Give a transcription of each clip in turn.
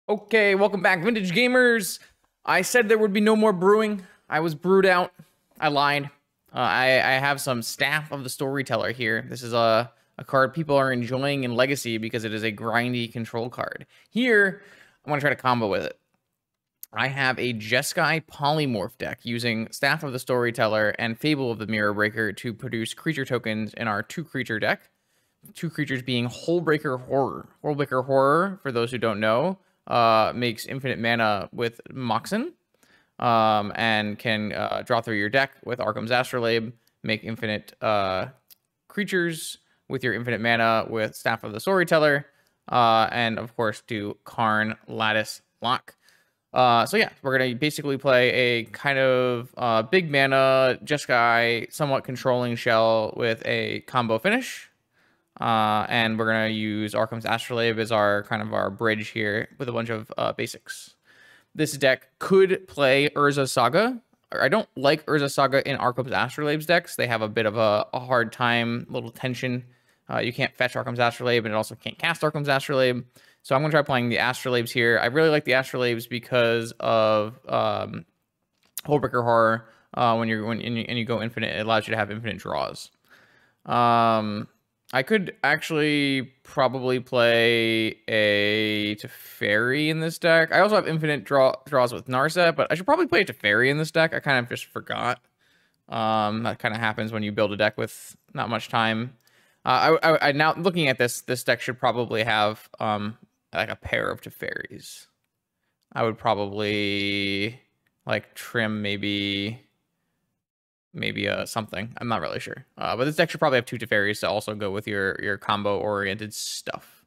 Okay, welcome back, Vintage Gamers. I said there would be no more brewing. I was brewed out. I lied. I have some Staff of the Storyteller here. This is a card people are enjoying in Legacy because it is a grindy control card. Here, I'm going to try to combo with it. I have a Jeskai Polymorph deck using Staff of the Storyteller and Fable of the Mirror Breaker to produce creature tokens in our 2-creature deck. 2 creatures being Hullbreaker Horror. Hullbreaker Horror, for those who don't know, makes infinite mana with Moxen, and can draw through your deck with Arkham's Astrolabe, make infinite creatures with your infinite mana with Staff of the Storyteller, and of course do Karn Lattice Lock. So yeah, we're going to basically play a kind of big mana Jeskai, somewhat controlling shell with a combo finish. And we're going to use Arkham's Astrolabe as our kind of our bridge here with a bunch of basics. This deck could play Urza Saga. I don't like Urza Saga in Arkham's Astrolabe's decks. They have a bit of a hard time, little tension. You can't fetch Arkham's Astrolabe, and it also can't cast Arkham's Astrolabe. So I'm going to try playing the Astrolabes here. I really like the Astrolabes because of Hullbreaker Horror. When you go infinite, it allows you to have infinite draws. I could actually probably play a Teferi in this deck. I also have infinite draws with Narset, but I should probably play a Teferi in this deck. I kind of just forgot. That kind of happens when you build a deck with not much time. I now looking at this deck should probably have like a pair of Teferis. I would probably like trim maybe something. I'm not really sure. But this deck should probably have 2 Teferis to also go with your combo-oriented stuff.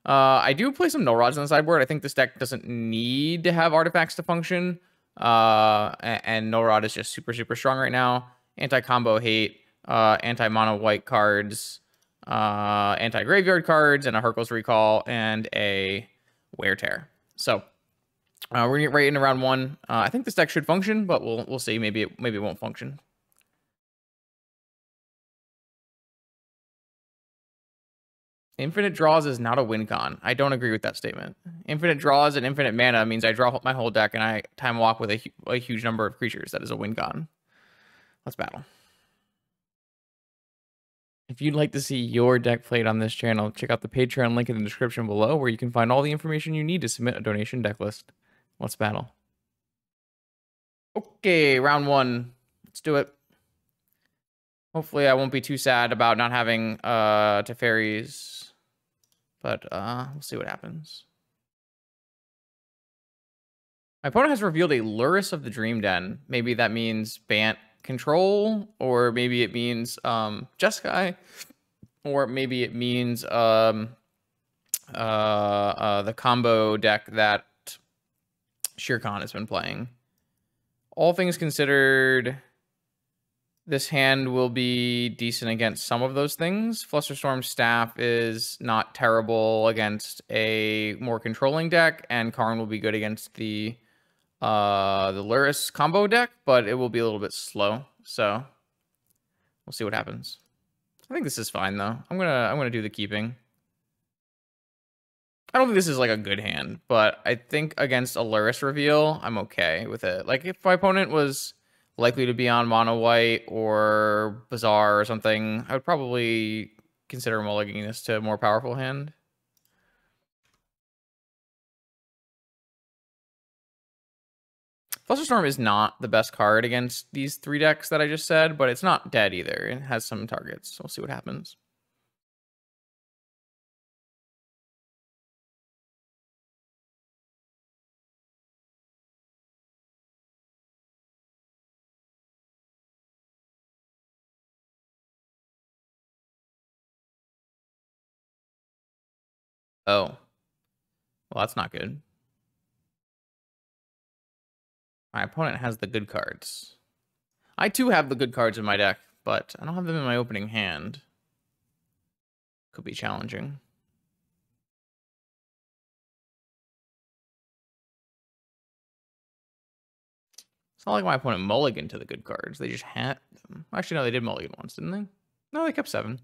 I do play some Null Rods on the sideboard. I think this deck doesn't need to have artifacts to function. And Null Rod is just super, super strong right now. Anti-combo hate, anti-mono white cards, anti-graveyard cards, and a Hurkyl's Recall, and a Wear Tear. So we're gonna get right into round 1. I think this deck should function, but we'll see. Maybe it won't function. Infinite draws is not a win con. I don't agree with that statement. Infinite draws and infinite mana means I draw my whole deck and I time walk with a huge number of creatures. That is a win con. Let's battle. If you'd like to see your deck played on this channel, check out the Patreon link in the description below, where you can find all the information you need to submit a donation deck list. Let's battle. Okay, round 1. Let's do it. Hopefully I won't be too sad about not having Teferis. But we'll see what happens. My opponent has revealed a Lurrus of the Dream Den. Maybe that means Bant control, or maybe it means Jeskai, or maybe it means the combo deck that Shirkan has been playing. All things considered, this hand will be decent against some of those things. Flusterstorm's Staff is not terrible against a more controlling deck, and Karn will be good against the Lurrus combo deck, but it will be a little bit slow. So we'll see what happens. I think this is fine though. I'm gonna do the keeping. I don't think this is like a good hand, but I think against a Lurrus reveal, I'm okay with it. Like if my opponent was likely to be on mono white or Bazaar or something, I would probably consider mulliganing this to a more powerful hand. Flusterstorm is not the best card against these 3 decks that I just said, but it's not dead either. It has some targets. We'll see what happens. Oh. Well, that's not good. My opponent has the good cards. I too have the good cards in my deck, but I don't have them in my opening hand. Could be challenging. It's not like my opponent mulliganed to the good cards. They just had them. Actually, no, they did mulligan once, didn't they? No, they kept 7.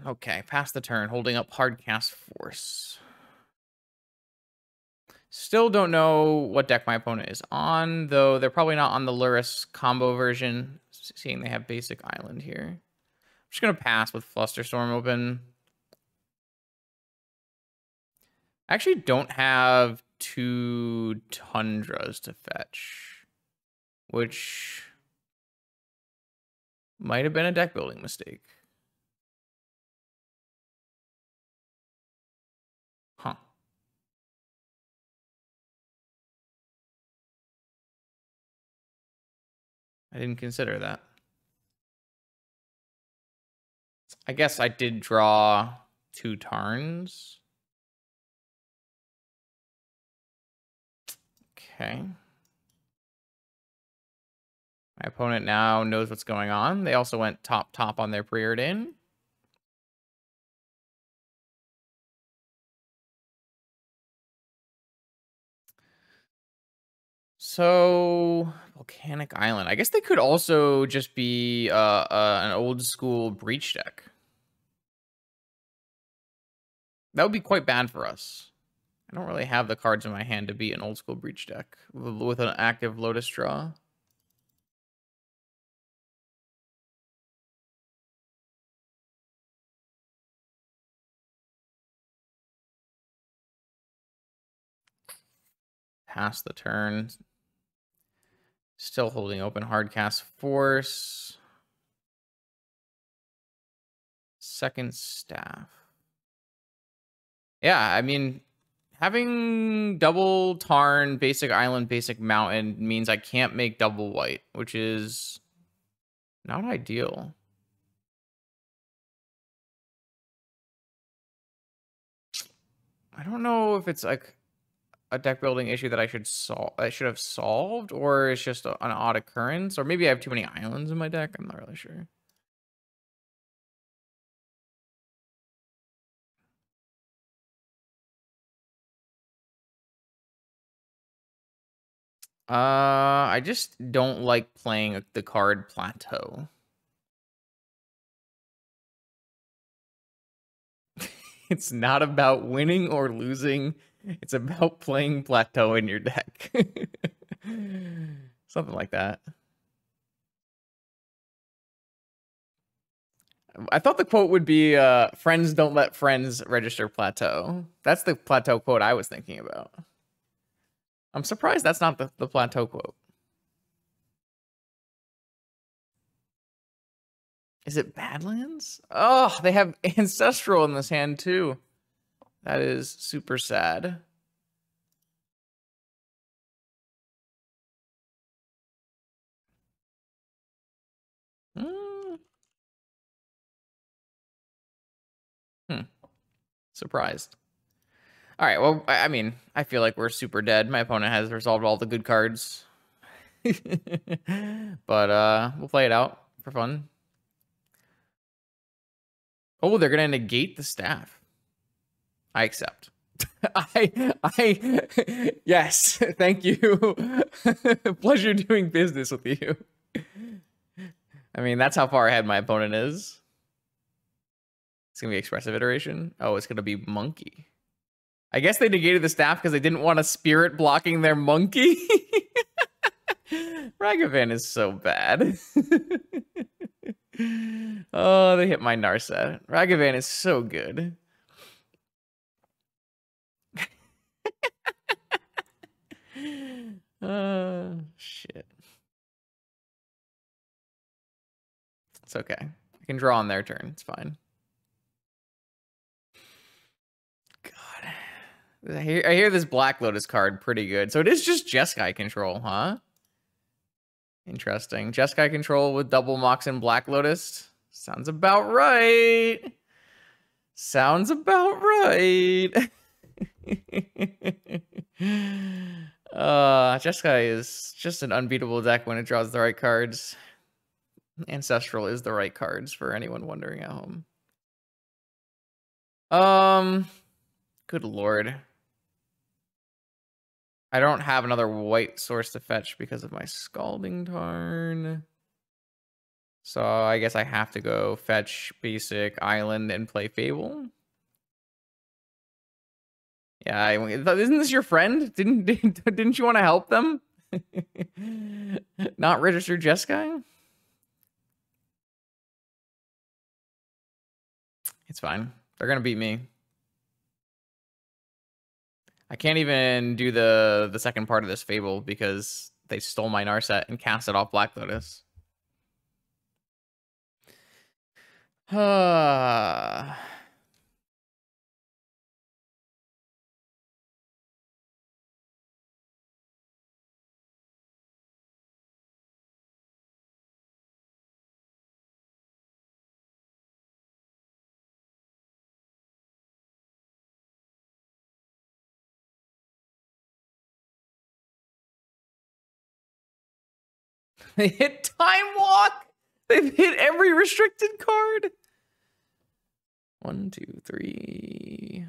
Okay, pass the turn, holding up Hardcast Force. Still don't know what deck my opponent is on, though they're probably not on the Luris combo version, seeing they have basic island here. I'm just going to pass with Flusterstorm open. I actually don't have 2 Tundras to fetch, which might have been a deck building mistake. Huh. I didn't consider that. I guess I did draw 2 Tarns. Okay. My opponent now knows what's going on. They also went top on their preordain. So, Volcanic Island. I guess they could also just be an old school Breach deck. That would be quite bad for us. I don't really have the cards in my hand to beat an old school Breach deck with an active Lotus draw. Pass the turn. Still holding open Hardcast Force. Second Staff. Yeah, I mean, having double Tarn, basic Island, basic Mountain means I can't make double white, which is not ideal. I don't know if it's like a deck building issue that I should have solved, or it's just an odd occurrence, or maybe I have too many islands in my deck. I'm not really sure. I just don't like playing the card Plateau. It's not about winning or losing. It's about playing Plateau in your deck. Something like that. I thought the quote would be, friends don't let friends register Plateau. That's the Plateau quote I was thinking about. I'm surprised that's not the Plateau quote. Is it Badlands? Oh, they have Ancestral in this hand too. That is super sad. Surprised. All right, well, I mean, I feel like we're super dead. My opponent has resolved all the good cards. But we'll play it out for fun. Oh, they're gonna negate the staff. I accept. Yes, thank you. Pleasure doing business with you. I mean, that's how far ahead my opponent is. It's gonna be expressive iteration. Oh, it's gonna be monkey. I guess they negated the staff because they didn't want a spirit blocking their monkey. Ragavan is so bad. Oh, they hit my Narset. Ragavan is so good. Shit. It's okay. I can draw on their turn. It's fine. God. I hear this Black Lotus card pretty good. So it is just Jeskai control, huh? Interesting. Jeskai control with double Mox and Black Lotus. Sounds about right. Sounds about right. Jeskai is just an unbeatable deck when it draws the right cards. Ancestral is the right cards for anyone wondering at home. Good lord. I don't have another white source to fetch because of my Scalding Tarn. So I guess I have to go fetch basic island and play Fable. Yeah, isn't this your friend? Didn't you want to help them? Not registered Jeskai? It's fine. They're gonna beat me. I can't even do the second part of this Fable because they stole my Narset and cast it off Black Lotus. They hit Time Walk. They've hit every restricted card. 1, 2, 3,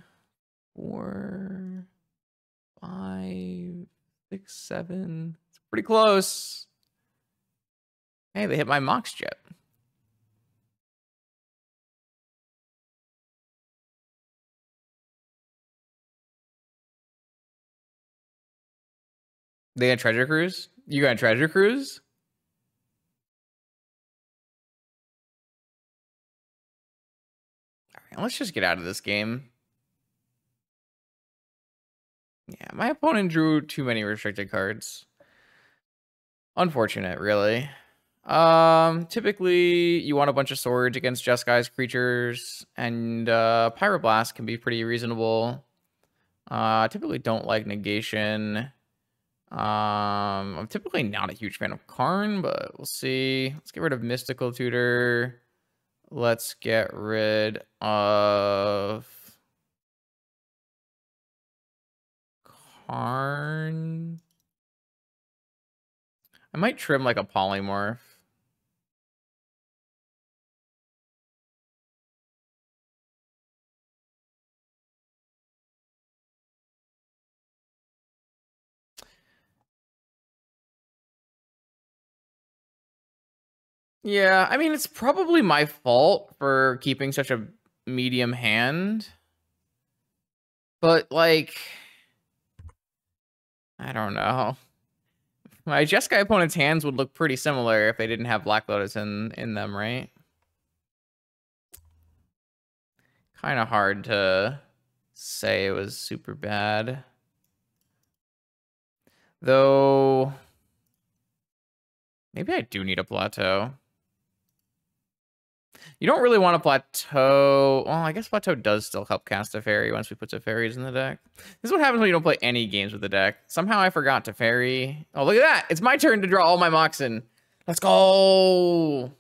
4, 5, 6, 7. It's pretty close. Hey, they hit my Mox Jet. They got Treasure Cruise? You got Treasure Cruise? All right, let's just get out of this game. Yeah, my opponent drew too many restricted cards. Unfortunate, really. Typically, you want a bunch of swords against Jeskai's creatures, and Pyroblast can be pretty reasonable. I typically don't like negation. I'm typically not a huge fan of Karn, but we'll see. Let's get rid of Mystical Tutor. Let's get rid of Karn. I might trim like a Polymorph. Yeah, I mean, it's probably my fault for keeping such a medium hand. But, like, I don't know. My Jeskai opponent's hands would look pretty similar if they didn't have Black Lotus in them, right? Kind of hard to say it was super bad. Though, maybe I do need a plateau. You don't really want a plateau. Well, I guess plateau does still help cast a fairy once we put Teferis in the deck. This is what happens when you don't play any games with the deck. Somehow I forgot Teferi. Oh, look at that. It's my turn to draw all my Moxen. Let's go.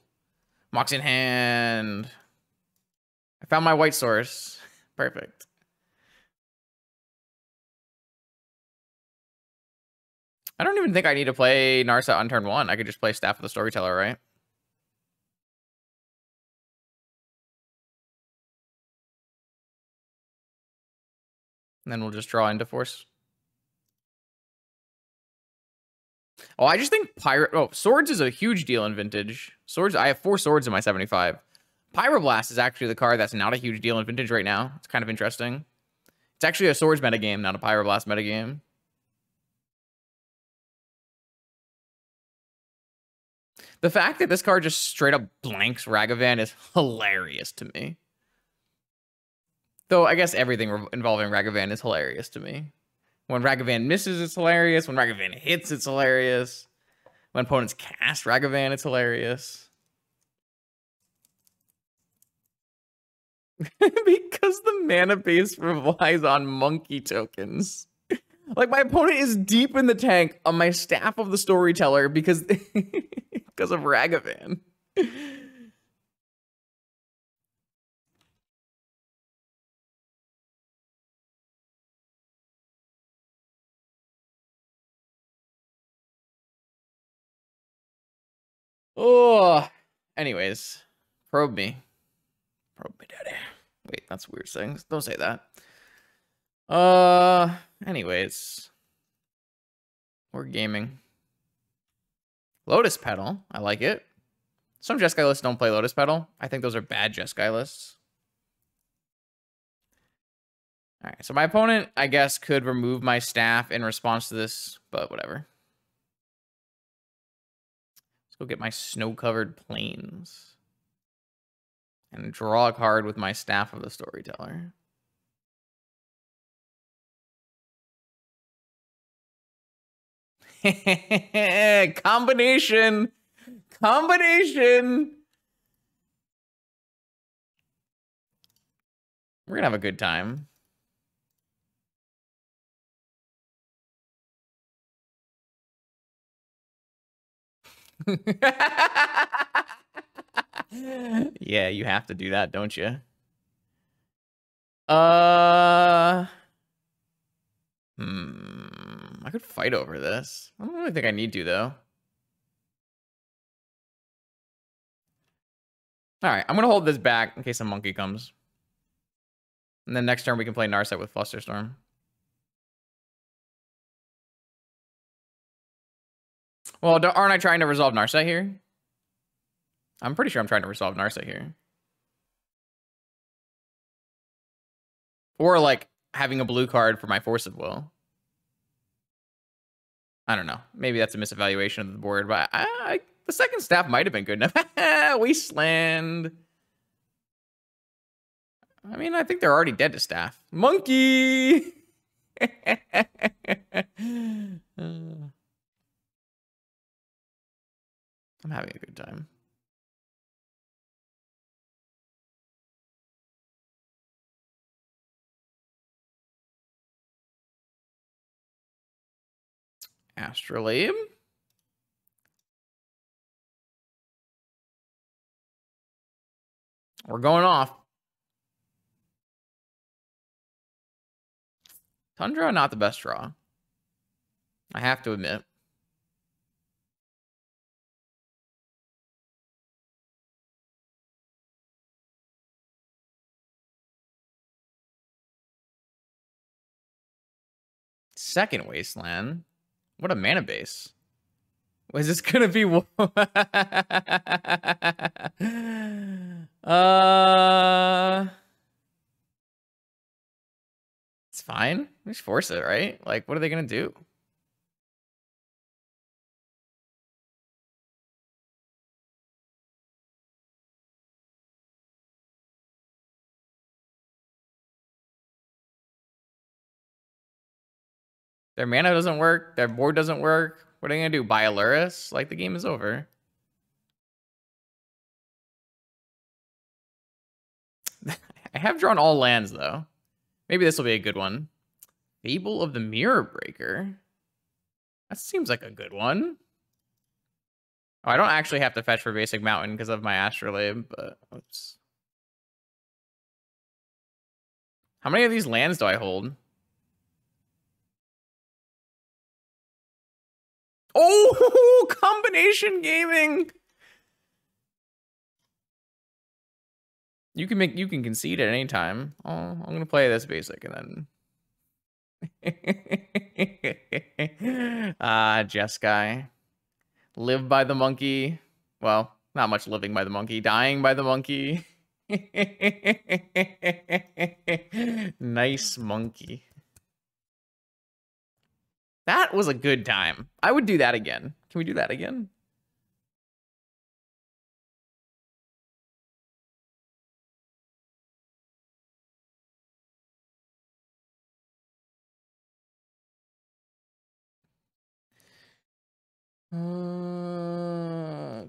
Mox in hand. I found my white source. Perfect. I don't even think I need to play Narset on turn 1. I could just play Staff of the Storyteller, right? And then we'll just draw into force. Oh, I just think Pirate... Oh, Swords is a huge deal in Vintage. Swords... I have 4 Swords in my 75. Pyroblast is actually the card that's not a huge deal in Vintage right now. It's kind of interesting. It's actually a Swords metagame, not a Pyroblast metagame. The fact that this card just straight up blanks Ragavan is hilarious to me. Though I guess everything involving Ragavan is hilarious to me. When Ragavan misses, it's hilarious. When Ragavan hits, it's hilarious. When opponents cast Ragavan, it's hilarious. Because the mana base relies on monkey tokens. Like, my opponent is deep in the tank on my Staff of the Storyteller because, because of Ragavan. Oh, anyways, probe me. Probe me, daddy. Wait, that's weird things. Don't say that. Anyways. We're gaming. Lotus Petal. I like it. Some Jeskai lists don't play Lotus Petal. I think those are bad Jeskai lists. All right, so my opponent, I guess, could remove my staff in response to this, but whatever. Let's go get my snow-covered plains. And draw a card with my Staff of the Storyteller. Combination! Combination! We're gonna have a good time. Yeah, you have to do that, don't you? I could fight over this. I don't really think I need to, though. Alright, I'm gonna hold this back in case a monkey comes. And then next turn we can play Narset with Flusterstorm. Well, aren't I trying to resolve Narset here? I'm pretty sure I'm trying to resolve Narset here. Or, like, having a blue card for my Force of Will. I don't know. Maybe that's a misevaluation of the board, but the second staff might have been good enough. Wasteland. I mean, I think they're already dead to staff. Monkey! I'm having a good time. Astrolabe. We're going off. Tundra, not the best draw. I have to admit. Second Wasteland. What a mana base. Was this gonna be it's fine. Just force it, right? Like, what are they gonna do? Their mana doesn't work. Their board doesn't work. What are they gonna do? Buy Aluris? Like, the game is over. I have drawn all lands, though. Maybe this will be a good one. Fable of the Mirror Breaker. That seems like a good one. Oh, I don't actually have to fetch for basic mountain because of my Astrolabe, but oops. How many of these lands do I hold? Oh, combination gaming. You can concede at any time. Oh, I'm gonna play this basic and then Jeskai. Live by the monkey. Well, not much living by the monkey. Dying by the monkey. Nice monkey. That was a good time. I would do that again. Can we do that again?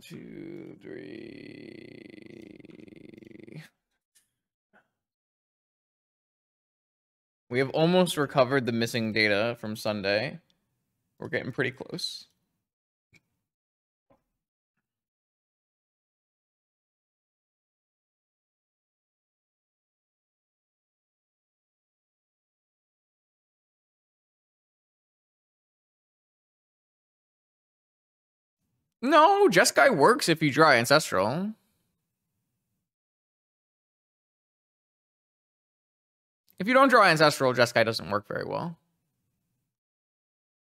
Two, three. We have almost recovered the missing data from Sunday. We're getting pretty close. No, Jeskai works if you draw Ancestral. If you don't draw Ancestral, Jeskai doesn't work very well.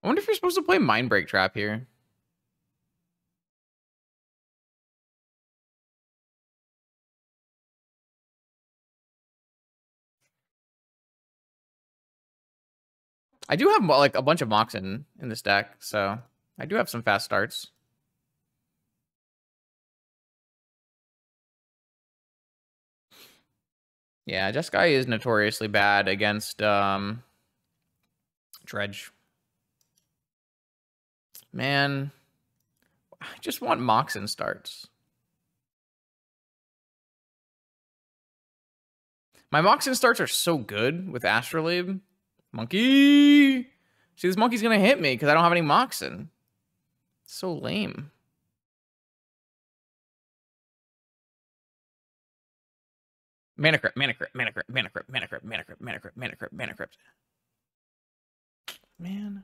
I wonder if you're supposed to play Mindbreak Trap here. I do have like a bunch of Moxen in this deck, so I do have some fast starts. Yeah, Jeskai is notoriously bad against Dredge. Man, I just want Moxen starts. My Moxen starts are so good with Astrolabe. Monkey! See, this monkey's gonna hit me because I don't have any Moxen. So lame. Mana Crypt, Mana Crypt, Mana Crypt, Mana Crypt, Mana Crypt, Mana Crypt, Mana Crypt, Mana Crypt, Mana Crypt. Man.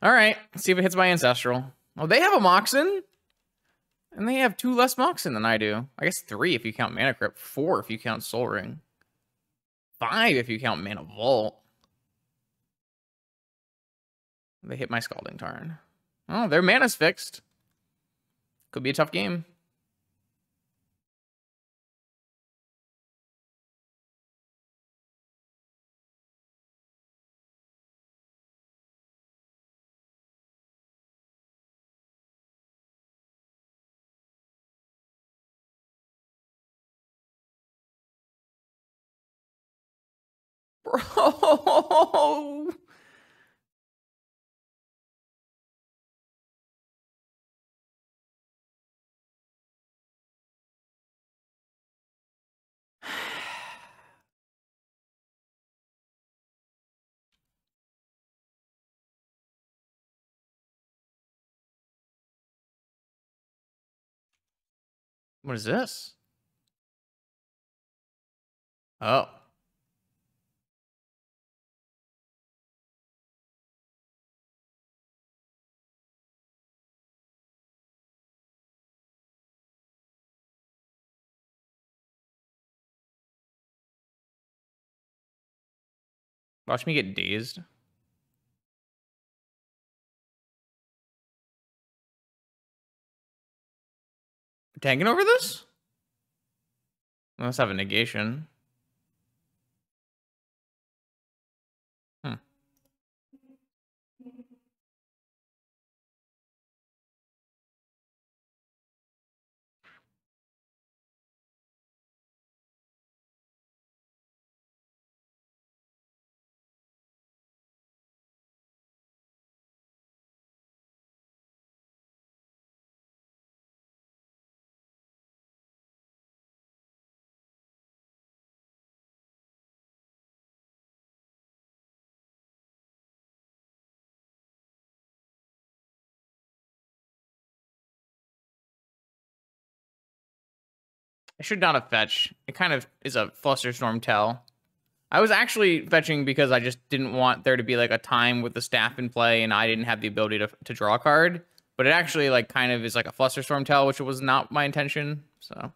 All right, let's see if it hits my Ancestral. Oh, they have a Moxen. And they have 2 less Moxen than I do. I guess 3 if you count Mana Crypt, 4 if you count Soul Ring, 5 if you count Mana Vault. They hit my Scalding Tarn. Oh, their mana's fixed. Could be a tough game. Bro. What is this? Oh. Watch me get dazed. Tanking over this? Let's have a negation. Hmm. I should not have fetched. It kind of is a Flusterstorm tell. I was actually fetching because I just didn't want there to be like a time with the staff in play and I didn't have the ability to draw a card. But it actually like kind of is like a Flusterstorm tell, which was not my intention. So I'm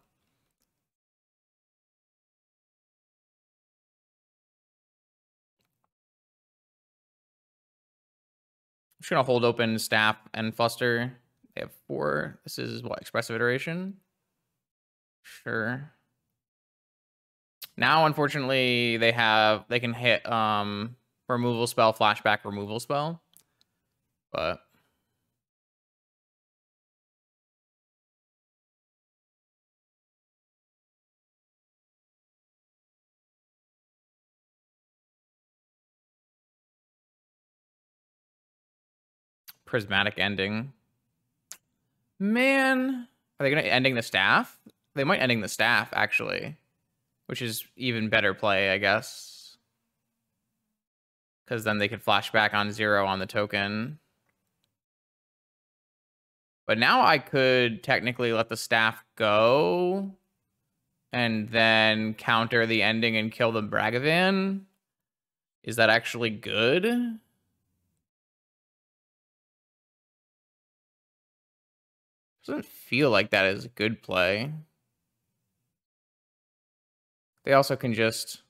just gonna hold open staff and Fluster. They have 4. This is what, Expressive Iteration? Sure. Now, unfortunately, they can hit removal spell, flashback removal spell. But Prismatic Ending. Man, are they gonna ending the staff? They might ending the staff, actually. Which is even better play, I guess. Because then they could flash back on 0 on the token. But now I could technically let the staff go. And then counter the ending and kill the Bragavan. Is that actually good? Doesn't feel like that is a good play. They also can just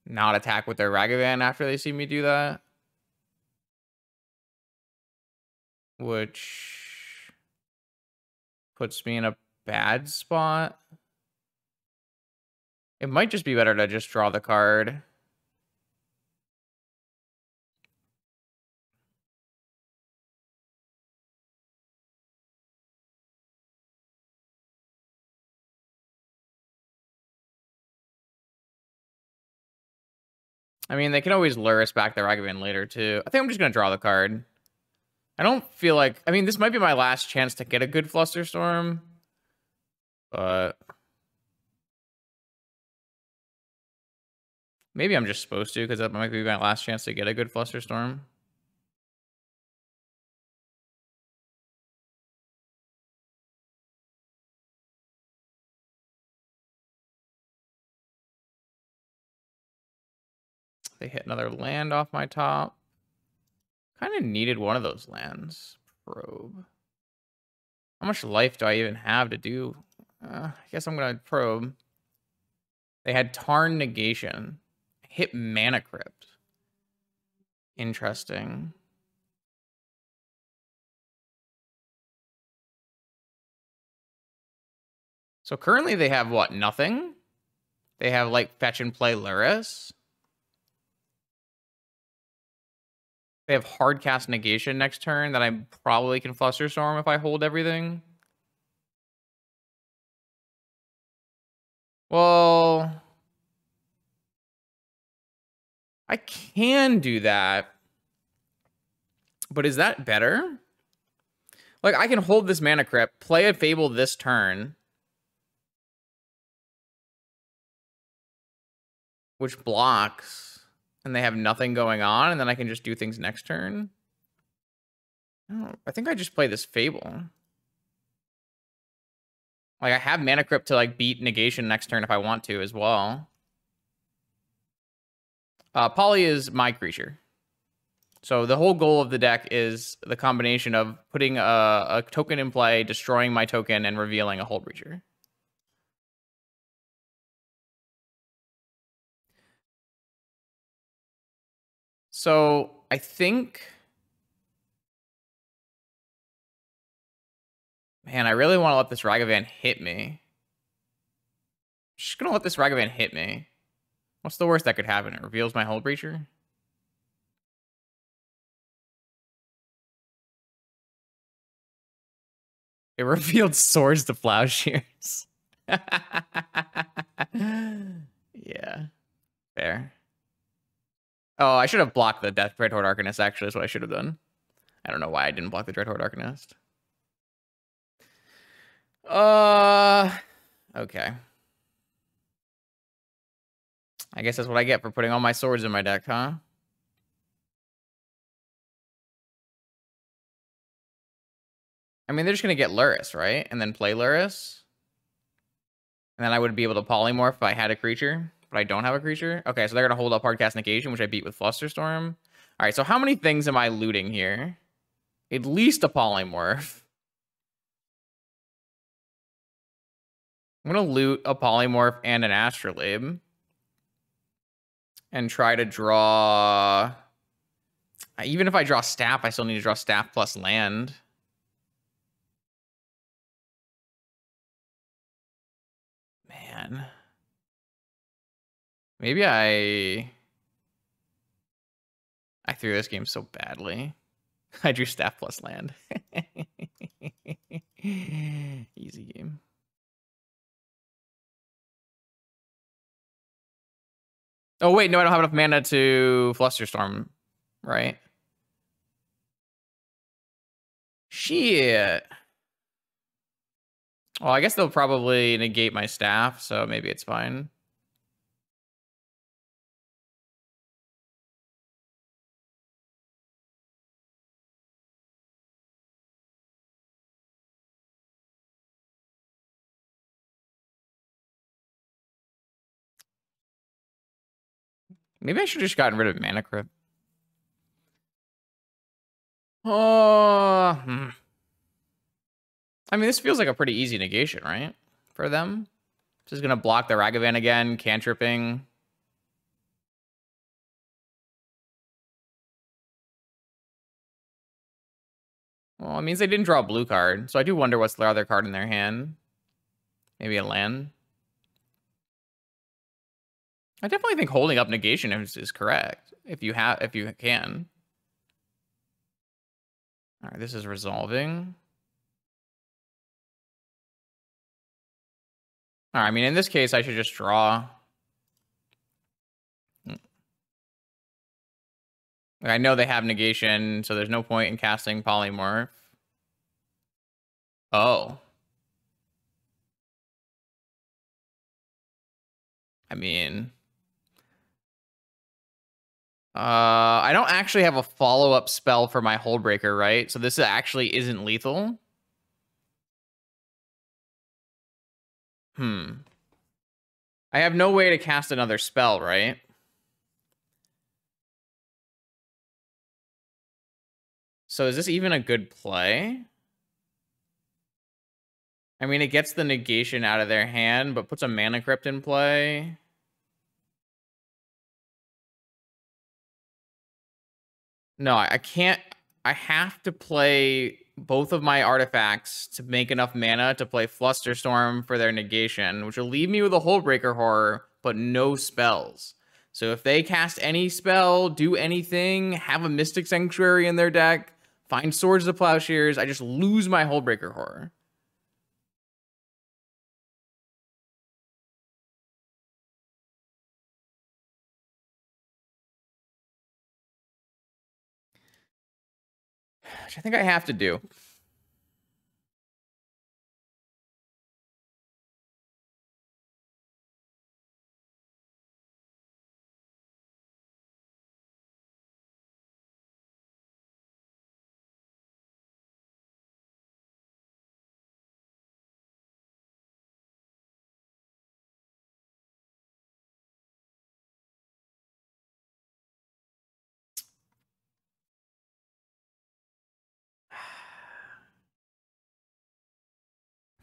not attack with their Ragavan after they see me do that. Which puts me in a bad spot. It might just be better to just draw the card. I mean, they can always lure us back the Ragavan later, too. I think I'm just going to draw the card. I don't feel like... I mean, this might be my last chance to get a good Flusterstorm. But... maybe I'm just supposed to, because that might be my last chance to get a good Flusterstorm. They hit another land off my top. Kind of needed one of those lands. Probe. How much life do I even have to do? I guess I'm going to probe. They had Tarn Negation. Hit Mana Crypt. Interesting. So currently they have what? Nothing? They have like fetch and play Luris. They have Hardcast Negation next turn that I probably can Flusterstorm if I hold everything. Well, I can do that. But is that better? Like, I can hold this Mana Crypt, play a Fable this turn, which blocks, and they have nothing going on, and then I can just do things next turn. I think I just play this Fable. Like, I have Mana Crypt to, like, beat Negation next turn if I want to as well. Poly is my creature. So the whole goal of the deck is the combination of putting a token in play, destroying my token, and revealing a Hullbreaker. So I think... man, I really want to let this Ragavan hit me. Just going to let this Ragavan hit me. What's the worst that could happen? It reveals my Hullbreacher? It revealed Swords to Plowshares. Yeah. Fair. Oh, I should have blocked the Death Dreadhorde Arcanist, actually, is what I should have done. I don't know why I didn't block the Dreadhorde Arcanist. Okay. I guess that's what I get for putting all my swords in my deck, huh? I mean, they're just going to get Luris, right? And then play Luris. And then I would be able to Polymorph if I had a creature, but I don't have a creature. Okay, so they're going to hold up Hardcast Negation, which I beat with Flusterstorm. All right, so how many things am I looting here? At least a Polymorph. I'm going to loot a Polymorph and an Astrolabe. And try to draw... even if I draw Staff, I still need to draw Staff plus land. Man. Maybe I threw this game so badly. I drew Staff plus land. Easy game. Oh, wait, no, I don't have enough mana to Flusterstorm, right? Shit. Well, I guess they'll probably negate my Staff, so maybe it's fine. Maybe I should have just gotten rid of Mana Crypt. Oh, I mean, this feels like a pretty easy negation, right? For them. Just gonna block the Ragavan again, cantripping. Well, it means they didn't draw a blue card, so I do wonder what's the other card in their hand. Maybe a land. I definitely think holding up negation is correct if you can. All right, this is resolving. All right, I mean, in this case, I should just draw. I know they have negation, so there's no point in casting Polymorph. Oh. I mean... I don't actually have a follow-up spell for my Hullbreaker, right? So this actually isn't lethal. I have no way to cast another spell, right? So is this even a good play? I mean, it gets the negation out of their hand, but puts a Mana Crypt in play. No, I can't. I have to play both of my artifacts to make enough mana to play Flusterstorm for their negation, which will leave me with a Hullbreaker Horror, but no spells. So if they cast any spell, do anything, have a Mystic Sanctuary in their deck, find Swords to Plowshares, I just lose my Hullbreaker Horror. Which I think I have to do.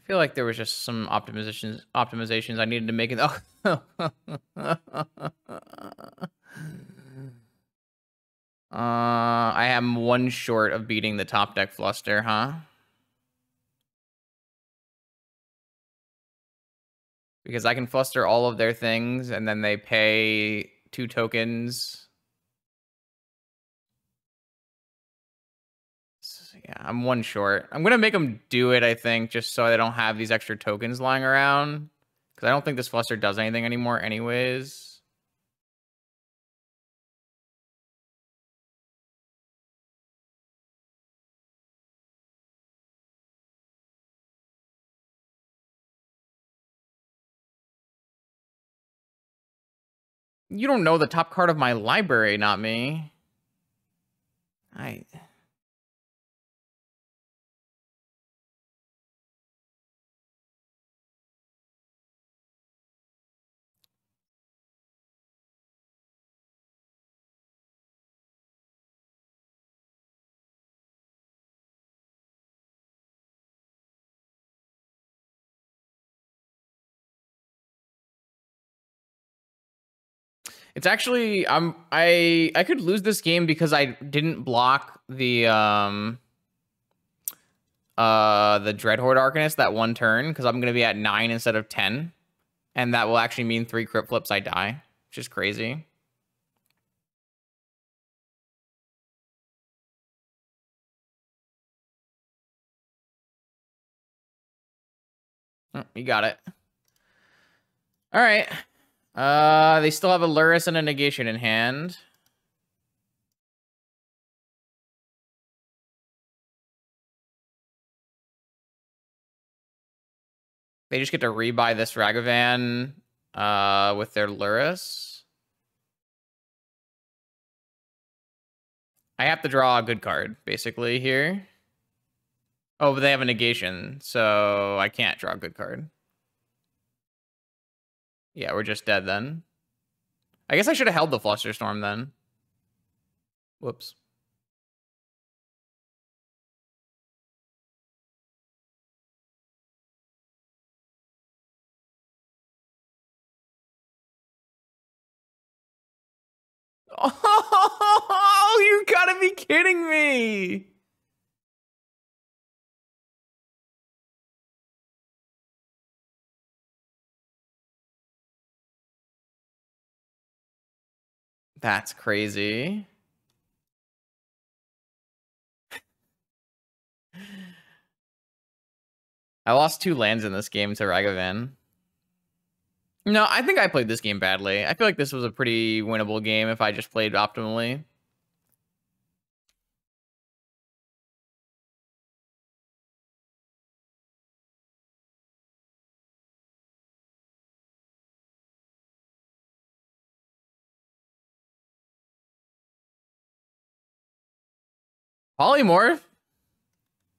I feel like there was just some optimizations I needed to make it. Oh. I am one short of beating the top deck Fluster, huh? Because I can Fluster all of their things, and then they pay 2 tokens. So, yeah, I'm one short. I'm going to make them do it, I think, just so they don't have these extra tokens lying around. Because I don't think this Fluster does anything anymore anyways. You don't know the top card of my library, not me. It's actually I could lose this game because I didn't block the Dreadhorde Arcanist that one turn, because I'm gonna be at 9 instead of 10. And that will actually mean 3 crypt flips I die, which is crazy. Oh, you got it. All right. They still have a Luris and a negation in hand. They just get to rebuy this Ragavan with their Luris. I have to draw a good card, basically, here. Oh, but they have a negation, so I can't draw a good card. Yeah, we're just dead then. I guess I should have held the Flusterstorm then. Whoops. Oh, you gotta be kidding me. That's crazy. I lost 2 lands in this game to Ragavan. No, I think I played this game badly. I feel like this was a pretty winnable game if I just played optimally. Polymorph?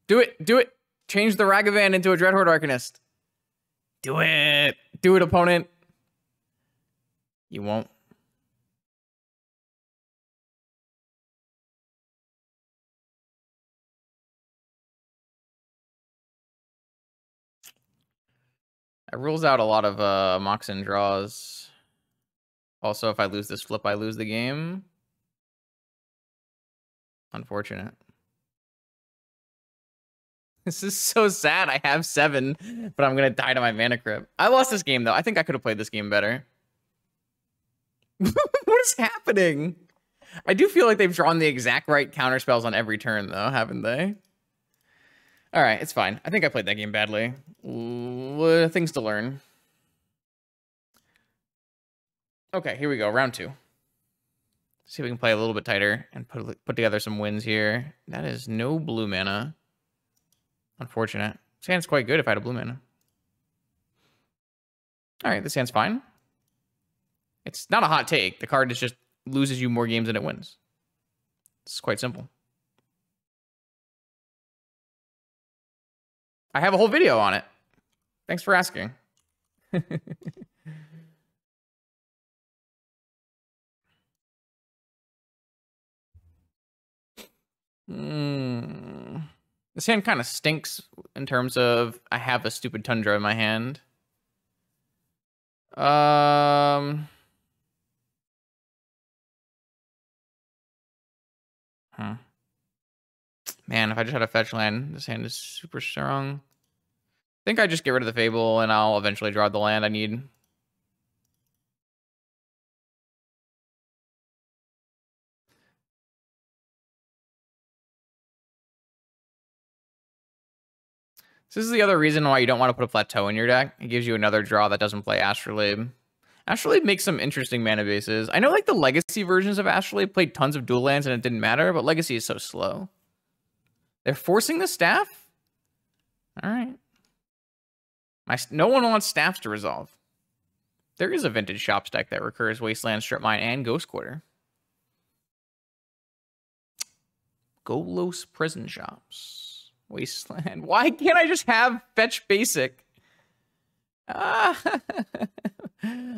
Do it. Do it. Change the Ragavan into a Dreadhorde Arcanist. Do it. Do it, opponent. You won't. It rules out a lot of Moxen draws. Also, if I lose this flip, I lose the game. Unfortunate. This is so sad. I have 7, but I'm going to die to my Mana Crypt. I lost this game, though. I think I could have played this game better. What is happening? I do feel like they've drawn the exact right counterspells on every turn, though, haven't they? All right, it's fine. I think I played that game badly. Things to learn. Okay, here we go. Round 2. See if we can play a little bit tighter and put together some wins here. That is no blue mana. Unfortunate. This hand's quite good if I had a blue mana. All right, this hand's fine. It's not a hot take. The card just loses you more games than it wins. It's quite simple. I have a whole video on it. Thanks for asking. This hand kind of stinks in terms of I have a stupid Tundra in my hand. Man, if I just had a fetch land, this hand is super strong. I think I just get rid of the Fable and I'll eventually draw the land I need. This is the other reason why you don't want to put a Plateau in your deck. It gives you another draw that doesn't play Astrolabe. Astrolabe makes some interesting mana bases. I know like the Legacy versions of Astrolabe played tons of dual lands and it didn't matter, but Legacy is so slow. They're forcing the staff? All right. No one wants staffs to resolve. There is a Vintage Shops deck that recurs Wasteland, Strip Mine, and Ghost Quarter. Golos Prison Shops. Wasteland. Why can't I just have Fetch Basic? I'm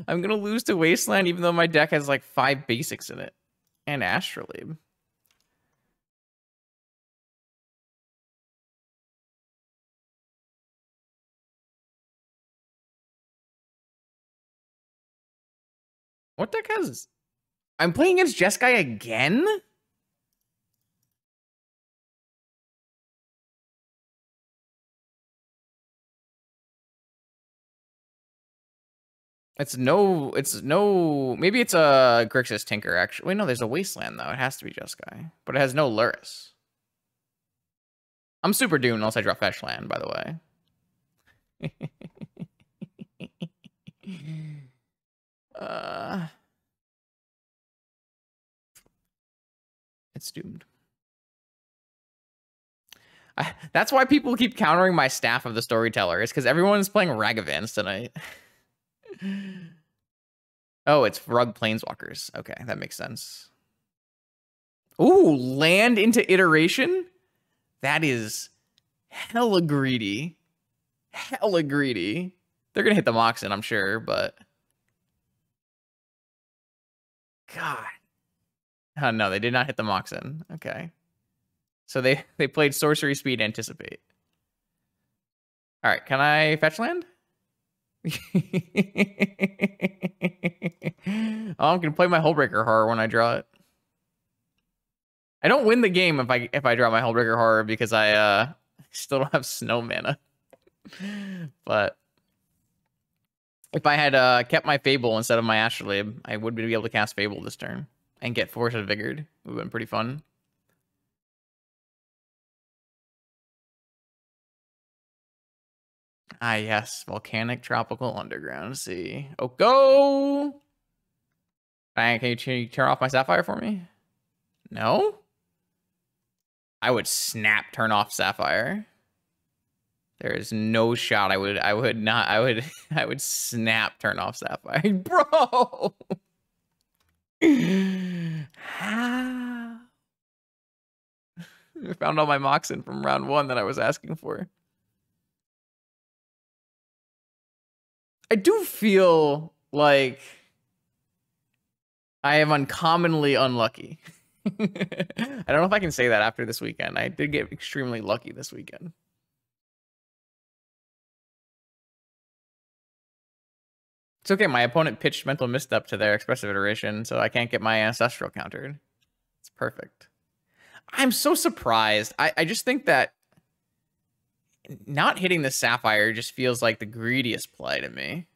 going to lose to Wasteland even though my deck has like 5 basics in it. And Astrolabe. What deck has... I'm playing against Jeskai again? Maybe it's a Grixis Tinker, actually. Wait, no, there's a Wasteland, though. It has to be Jeskai. But it has no Luris. I'm super doomed unless I draw Fetch Land, by the way. It's doomed. That's why people keep countering my staff of the Storyteller. It's because everyone's playing Ragavans tonight. Oh, it's Rug Planeswalkers. Okay, that makes sense. Ooh, land into iteration? That is hella greedy. Hella greedy. They're going to hit the Moxen, I'm sure, but... God. Oh, no, they did not hit the Moxen. Okay. So they played Sorcery Speed Anticipate. All right, can I fetch land? I'm gonna play my Hullbreaker horror when I draw it. I don't win the game if I draw my Hullbreaker horror because I still don't have snow mana. But if I had kept my Fable instead of my Astrolabe, I would be able to cast Fable this turn and get Force of Vigor. It would have been pretty fun. Ah, yes. Volcanic Tropical Underground Sea. Oh, go! Can you turn off my Sapphire for me? No? I would snap turn off Sapphire. There is no shot I would not I would snap turn off Sapphire. Bro! How? I found all my Moxen from round 1 that I was asking for. I do feel like I am uncommonly unlucky. I don't know if I can say that after this weekend. I did get extremely lucky this weekend. It's okay. My opponent pitched Mental Misstep to their Expressive Iteration, so I can't get my Ancestral countered. It's perfect. I'm so surprised. I just think that not hitting the Sapphire just feels like the greediest play to me.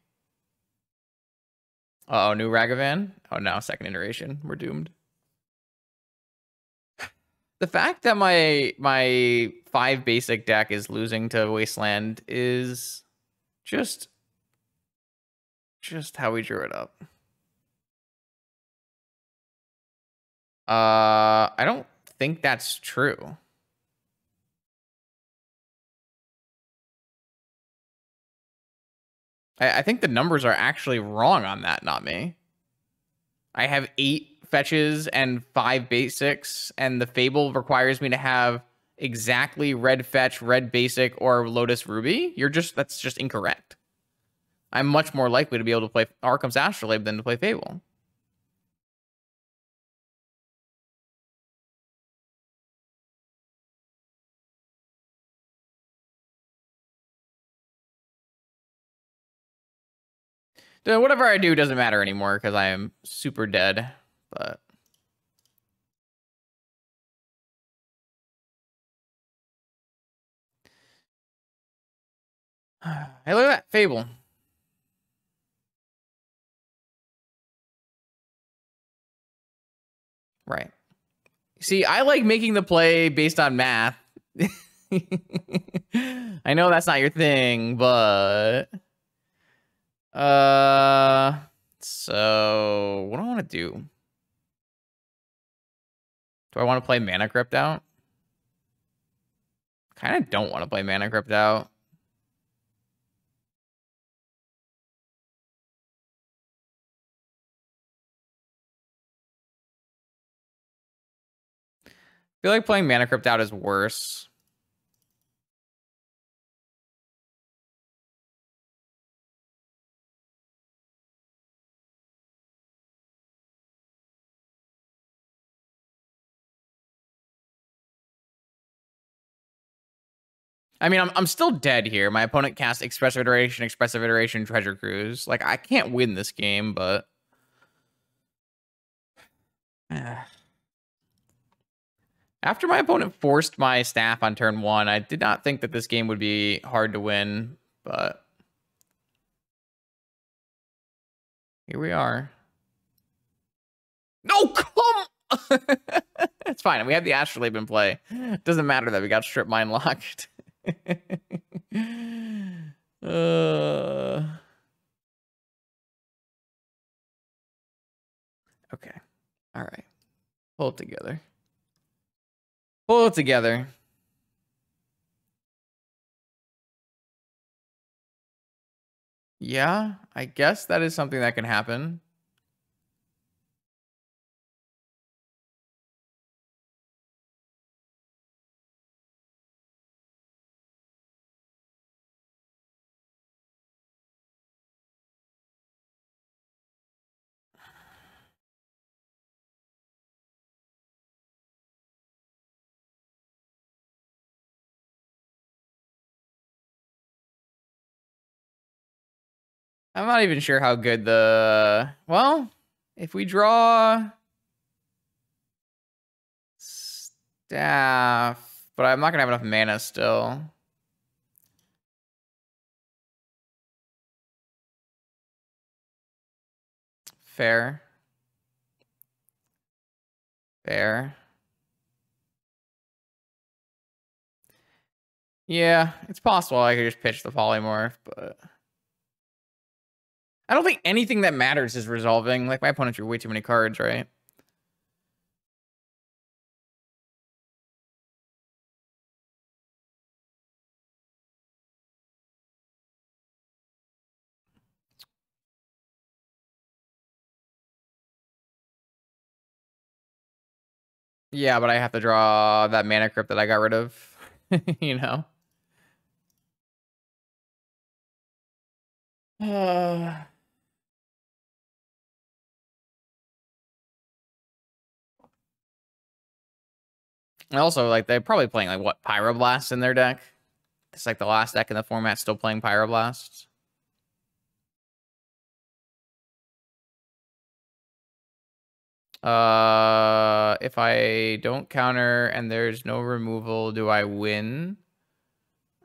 Uh oh, new Ragavan? Oh no, second iteration. We're doomed. The fact that my 5 basic deck is losing to Wasteland is just how we drew it up. I don't think that's true. I think the numbers are actually wrong on that, not me. I have 8 fetches and 5 basics, and the Fable requires me to have exactly red fetch, red basic, or Lotus Ruby. That's just incorrect. I'm much more likely to be able to play Arkham's Astrolabe than to play Fable. Whatever I do doesn't matter anymore because I am super dead. But hey, look at that Fable. Right. See, I like making the play based on math. I know that's not your thing, but so what do I want to do? Do I want to play Mana Crypt out? Kind of don't want to play Mana Crypt out. I feel like playing Mana Crypt out is worse. I mean, I'm still dead here. My opponent cast Expressive Iteration, Treasure Cruise. Like, I can't win this game, but after my opponent forced my staff on turn 1, I did not think that this game would be hard to win, but here we are. No, come! It's fine. We have the Astrolabe in play. It doesn't matter that we got Strip Mine locked. Okay. All right. Pull it together. Pull it together. Yeah, I guess that is something that can happen. I'm not even sure how good the... Well, if we draw... Staff... But I'm not going to have enough mana still. Fair. Fair. Yeah, it's possible I could just pitch the Polymorph, but... I don't think anything that matters is resolving. Like, my opponent drew way too many cards, right? Yeah, but I have to draw that mana crypt that I got rid of, you know? And also, like, they're probably playing, like, what, Pyroblast in their deck? It's like the last deck in the format still playing Pyroblast. If I don't counter and there's no removal, do I win?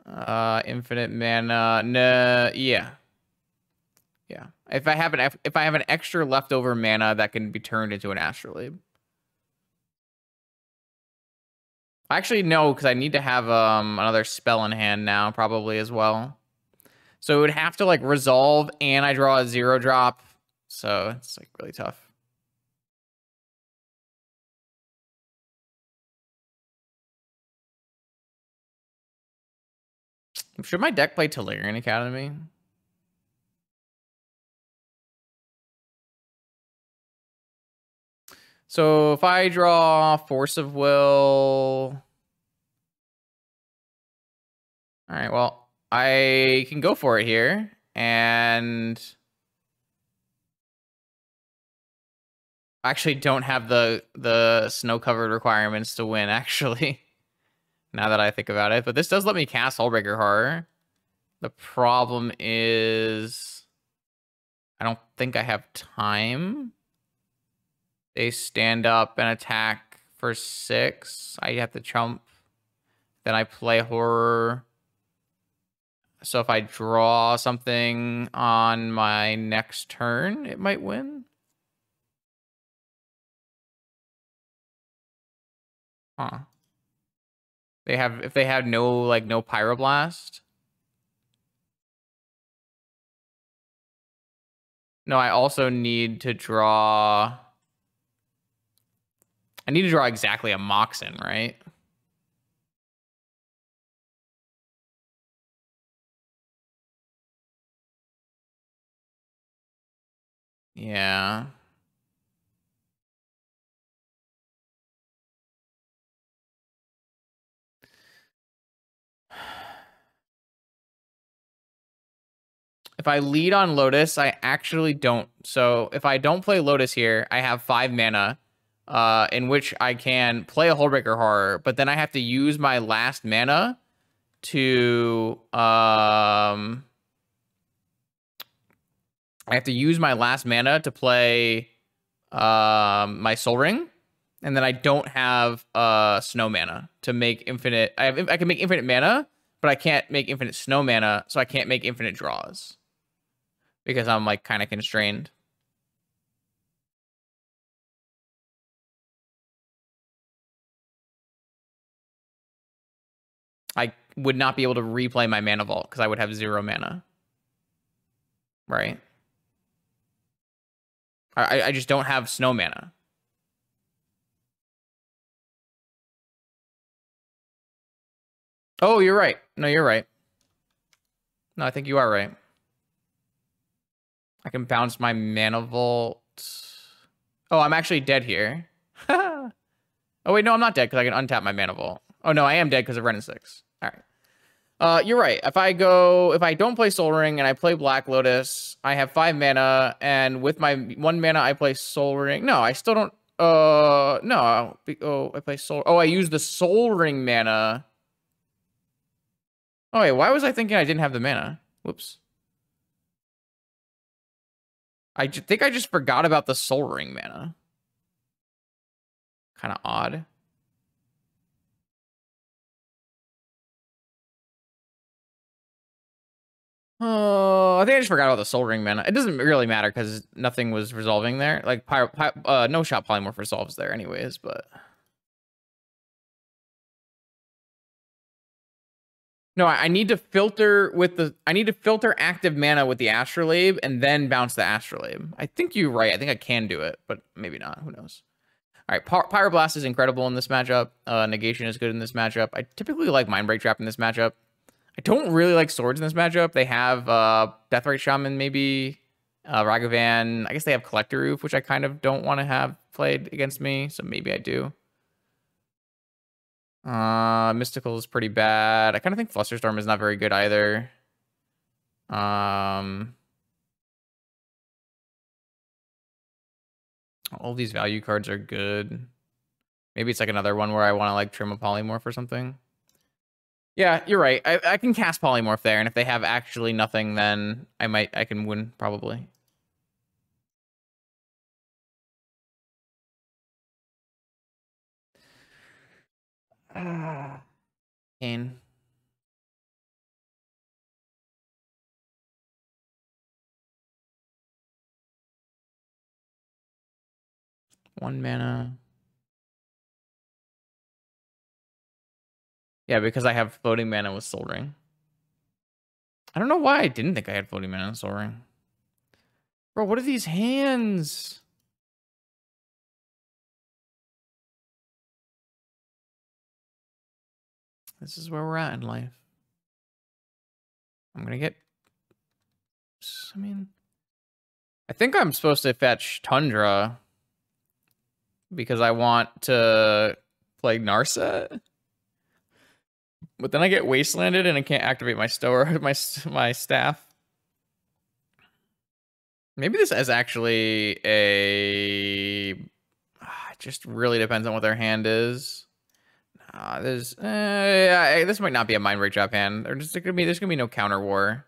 Infinite mana. No, yeah. Yeah. If I have an extra leftover mana that can be turned into an Astrolabe. Actually, no, because I need to have another spell in hand now, probably as well. So it would have to like resolve, and I draw a 0-drop. So it's like really tough. Should my deck play Tolarian Academy? So if I draw Force of Will... All right, well, I can go for it here. And... I actually don't have the snow-covered requirements to win, actually. Now that I think about it. But this does let me cast Hullbreaker Horror. The problem is... I don't think I have time. They stand up and attack for 6. I have to chump. Then I play Horror. So if I draw something on my next turn, it might win. Huh. If they have no Pyroblast. No, I also need to draw... I need to draw exactly a Moxen, right? Yeah. If I lead on Lotus, I actually don't. So if I don't play Lotus here, I have 5 mana, in which I can play a Hullbreaker Horror, but then I have to use my last mana to play my Soul Ring, and then I don't have snow mana to make infinite. I can make infinite mana, but I can't make infinite snow mana, so I can't make infinite draws because I'm like kind of constrained. I would not be able to replay my Mana Vault because I would have 0 mana. Right? I just don't have snow mana. Oh, you're right. No, you're right. No, I think you are right. I can bounce my Mana Vault. Oh, I'm actually dead here. Oh, wait, no, I'm not dead because I can untap my Mana Vault. Oh, no, I am dead because of Ren and 6. All right. You're right. If I don't play Soul Ring and I play Black Lotus, I have 5 mana, and with my 1 mana, I play Soul Ring. No, I still don't. No. Oh, I play Soul. Oh, I use the Soul Ring mana. Oh, wait, why was I thinking I didn't have the mana? Whoops. think I just forgot about the Soul Ring mana. Kind of odd. Oh, I think I just forgot about the Soul Ring mana. It doesn't really matter because nothing was resolving there. Like, no shot Polymorph resolves there anyways, but... No, I need to filter with the... I need to filter active mana with the Astrolabe and then bounce the Astrolabe. I think you're right. I think I can do it, but maybe not. Who knows? All right, Pyroblast is incredible in this matchup. Negation is good in this matchup. I typically like Mindbreak Trap in this matchup. I don't really like swords in this matchup. They have Deathrite Shaman, maybe Ragavan. I guess they have Collector Roof, which I kind of don't want to have played against me, so maybe I do. Mystical is pretty bad. I kind of think Flusterstorm is not very good either. All these value cards are good. Maybe it's like another one where I want to like trim a Polymorph or something. Yeah, you're right. I can cast Polymorph there, and if they have actually nothing, then I can win probably. Kane. One mana. Yeah, because I have floating mana with Soul Ring. I don't know why I didn't think I had floating mana with Soul Ring. Bro, what are these hands? This is where we're at in life. I'm gonna get... I mean... I think I'm supposed to fetch Tundra because I want to play Narset. But then I get Wastelanded and I can't activate my my staff. Maybe this is actually a... It just really depends on what their hand is. This might not be a Mindbreak Trap hand. There's gonna be no counter war.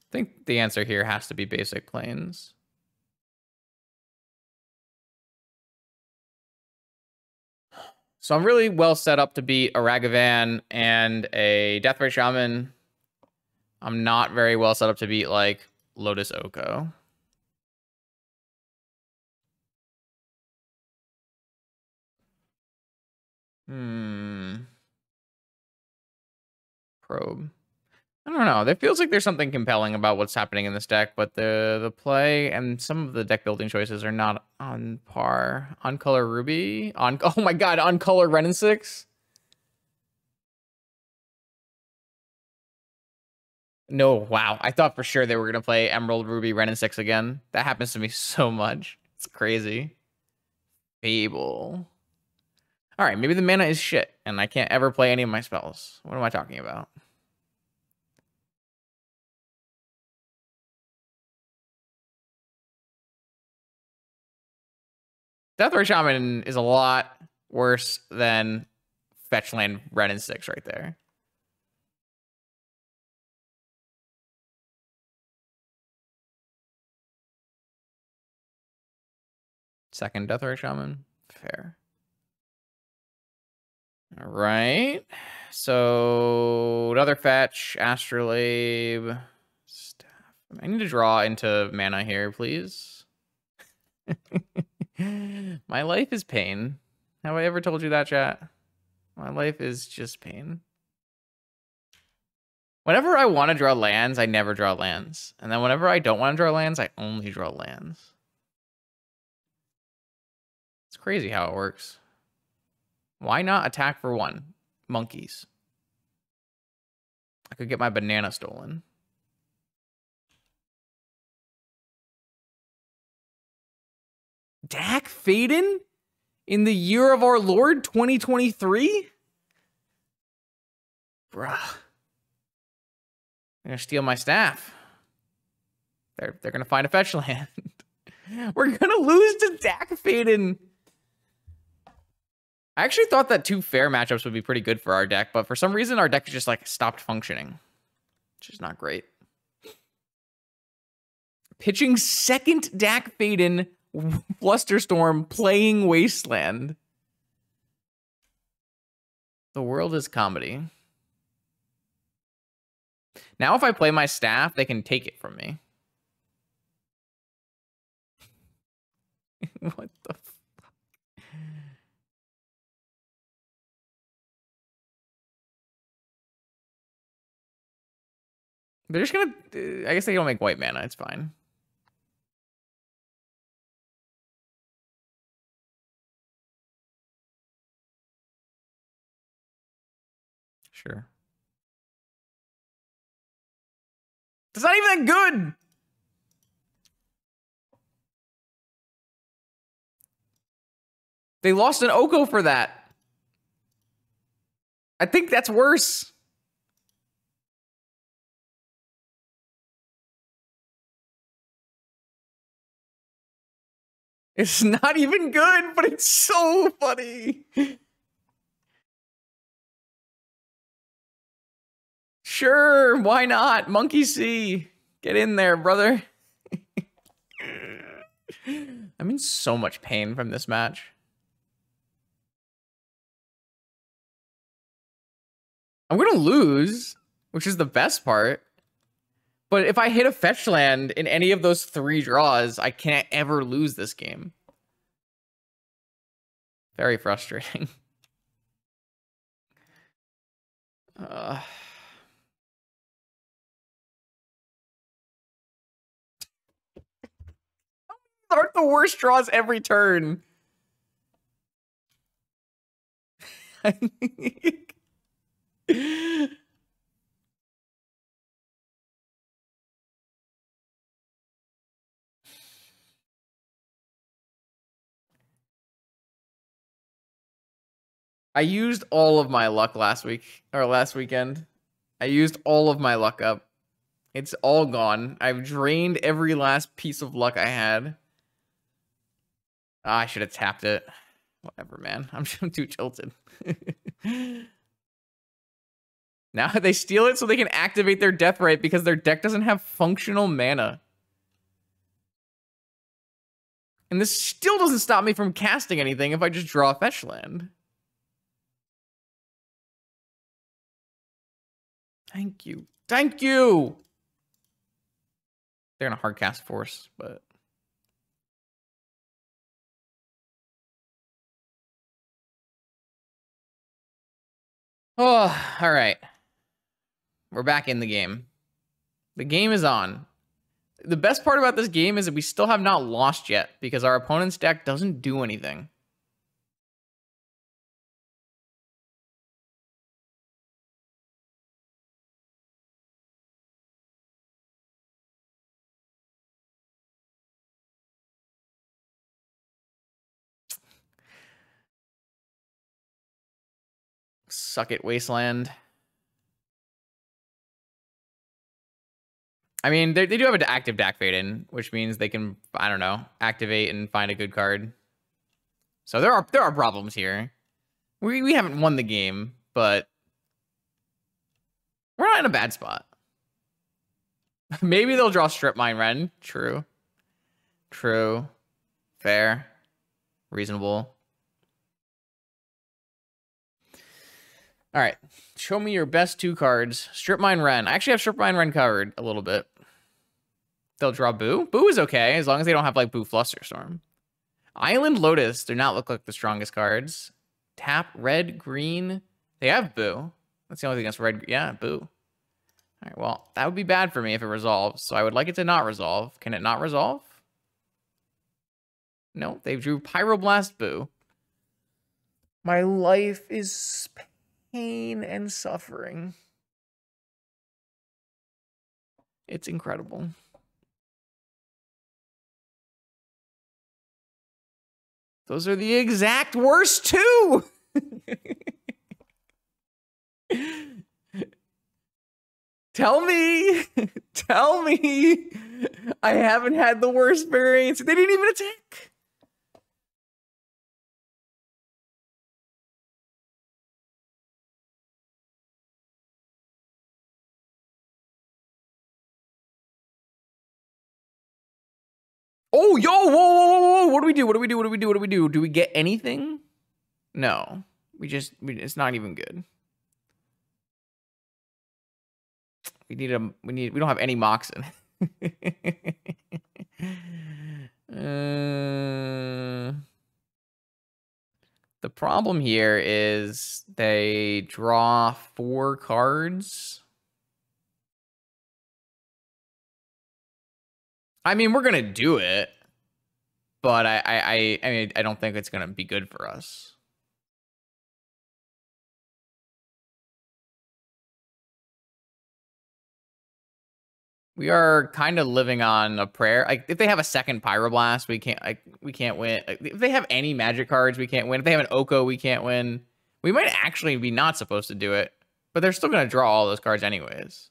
I think the answer here has to be basic planes. So I'm really well set up to beat a Ragavan and a Deathrite Shaman. I'm not very well set up to beat, like, Lotus Oko. Probe. I don't know. It feels like there's something compelling about what's happening in this deck, but the play and some of the deck building choices are not on par. On color Ruby? Oh my god, on color Ren and 6? No, wow. I thought for sure they were gonna play Emerald, Ruby, Ren and 6 again. That happens to me so much. It's crazy. Fable. Alright, maybe the mana is shit, and I can't ever play any of my spells. What am I talking about? Deathrite Shaman is a lot worse than Fetchland Ren and 6 right there. Second Deathrite Shaman. Fair. All right. So another fetch, Astrolabe, staff. I need to draw into mana here, please. My life is pain. Have I ever told you that, chat? My life is just pain. Whenever I want to draw lands, I never draw lands. And then whenever I don't want to draw lands, I only draw lands. It's crazy how it works. Why not attack for one? Monkeys. I could get my banana stolen. Dak Faden? In the year of our Lord, 2023? Bruh. They're gonna steal my staff. They're gonna find a fetch land. We're gonna lose to Dak Faden. I actually thought that 2 fair matchups would be pretty good for our deck, but for some reason our deck just like stopped functioning, which is not great. Pitching second Dak Faden, Flusterstorm, playing Wasteland. The world is comedy. Now if I play my staff, they can take it from me. What the fuck? They're just gonna... I guess they don't make white mana. It's fine. Sure. It's not even that good! They lost an Oko for that. I think that's worse. It's not even good, but it's so funny. Sure, why not? Monkey see. Get in there, brother. I'm in so much pain from this match. I'm gonna lose, which is the best part. But if I hit a fetch land in any of those 3 draws, I can't ever lose this game. Very frustrating. Aren't the worst draws every turn? I used all of my luck last weekend. I used all of my luck up. It's all gone. I've drained every last piece of luck I had. I should have tapped it. Whatever, man. I'm too tilted. Now they steal it so they can activate their death right because their deck doesn't have functional mana. And this still doesn't stop me from casting anything if I just draw a fetch land. Thank you. Thank you! They're gonna hard cast Force, but... Oh, alright. We're back in the game. The game is on. The best part about this game is that we still have not lost yet because our opponent's deck doesn't do anything. Suck it, Wasteland. I mean, they do have an active Dak Faden, which means they can, I don't know, activate and find a good card. So there are problems here. We haven't won the game, but we're not in a bad spot. Maybe they'll draw Strip Mine Ren. True. True. Fair. Reasonable. All right. Show me your best 2 cards. Strip Mine Ren. I actually have Strip Mine Ren covered a little bit. They'll draw Boo. Boo is okay, as long as they don't have, like, Boo Flusterstorm. Island Lotus do not look like the strongest cards. Tap red, green. They have Boo. That's the only thing that's red. Yeah, Boo. All right, well, that would be bad for me if it resolves, so I would like it to not resolve. Can it not resolve? No, they drew Pyroblast Boo. My life is pain and suffering. It's incredible. Those are the exact worst 2! Tell me! Tell me! I haven't had the worst variance. They didn't even attack! Oh, yo, whoa, whoa, whoa, whoa. What do we do? What do we do? What do we do? What do we do? Do we get anything? No. It's not even good. We don't have any Moxen. The problem here is they draw 4 cards. I mean, we're gonna do it, but I mean, I don't think it's gonna be good for us. We are kind of living on a prayer. Like, if they have a second Pyroblast, we can't win. If they have any magic cards, we can't win. If they have an Oko, we can't win. We might actually be not supposed to do it, but they're still gonna draw all those cards anyways.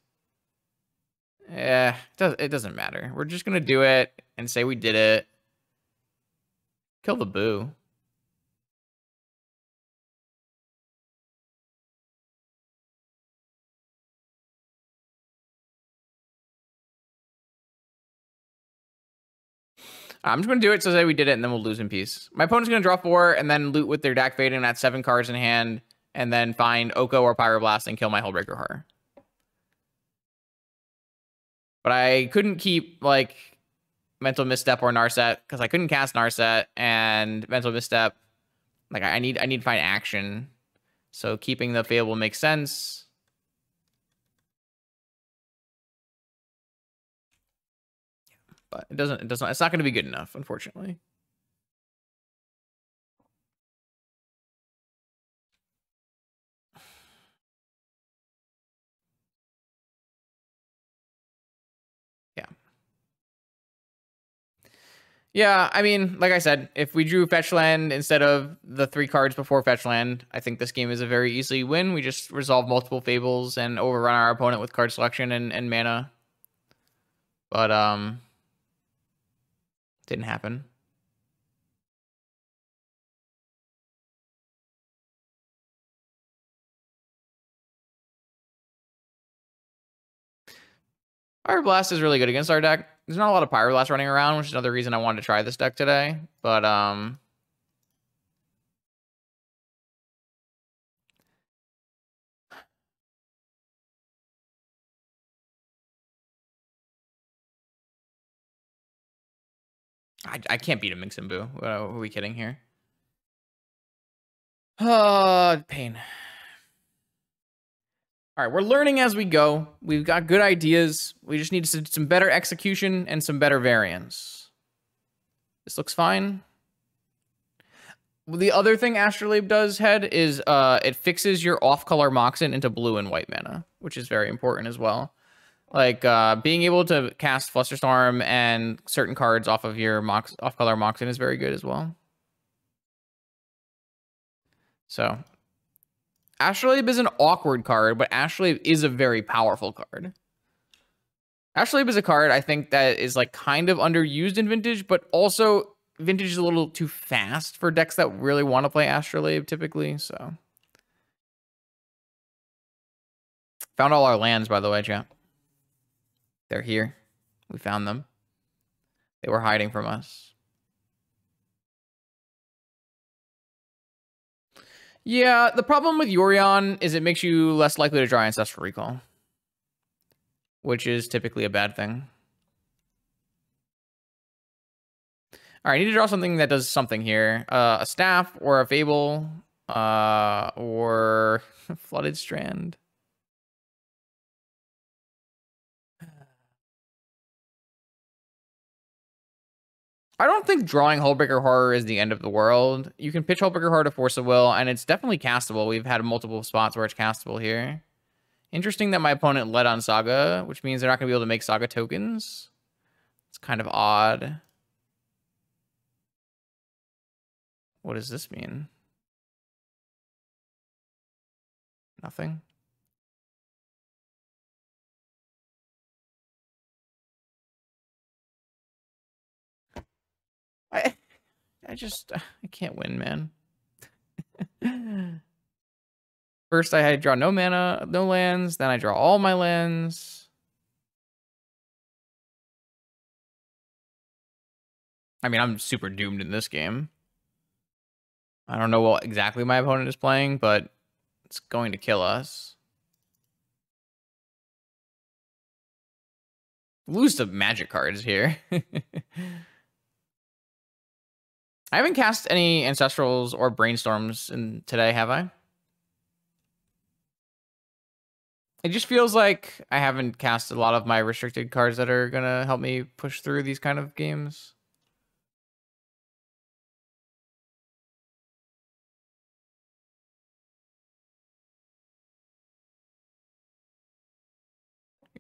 Yeah, it doesn't matter. We're just gonna do it and say we did it. Kill the boo. I'm just going to do it so say we did it, and then we'll lose in peace. My opponent's going to draw 4 and then loot with their deck fading at 7 cards in hand, and then find Oko or Pyroblast and kill my Hullbreaker Horror. But I couldn't keep, like, Mental Misstep or Narset, because I couldn't cast Narset, and Mental Misstep, like, I need to find action. So keeping the Fable makes sense. But it's not going to be good enough, unfortunately. Yeah. Yeah, I mean, like I said, if we drew Fetch Land instead of the 3 cards before Fetch Land, I think this game is a very easy win. We just resolve multiple Fables and overrun our opponent with card selection and mana. But, didn't happen. Pyroblast is really good against our deck. There's not a lot of Pyroblast running around, which is another reason I wanted to try this deck today. But, I can't beat a Mixenbu. What are we kidding here? Pain. All right, we're learning as we go. We've got good ideas. We just need some better execution and some better variants. This looks fine. The other thing Astrolabe does, Head, is it fixes your off-color Moxen into blue and white mana, which is very important as well. Like, being able to cast Flusterstorm and certain cards off of your off-color Moxen is very good as well. So, Astrolabe is an awkward card, but Astrolabe is a very powerful card. Astrolabe is a card I think that is like kind of underused in Vintage, but also Vintage is a little too fast for decks that really want to play Astrolabe typically, so. Found all our lands, by the way, chat. They're here. We found them. They were hiding from us. Yeah, the problem with Yorion is it makes you less likely to draw Ancestral Recall, which is typically a bad thing. All right, I need to draw something that does something here. A Staff or a Fable or Flooded Strand. I don't think drawing Hullbreaker Horror is the end of the world. You can pitch Hullbreaker Horror to Force of Will, and it's definitely castable. We've had multiple spots where it's castable here. Interesting that my opponent led on Saga, which means they're not going to be able to make Saga tokens. It's kind of odd. What does this mean? Nothing. I can't win, man. First I draw no mana, no lands, then I draw all my lands. I mean, I'm super doomed in this game. I don't know what exactly my opponent is playing, but it's going to kill us. Lose to magic cards here. I haven't cast any Ancestrals or Brainstorms in today, have I? It just feels like I haven't cast a lot of my restricted cards that are gonna help me push through these kind of games.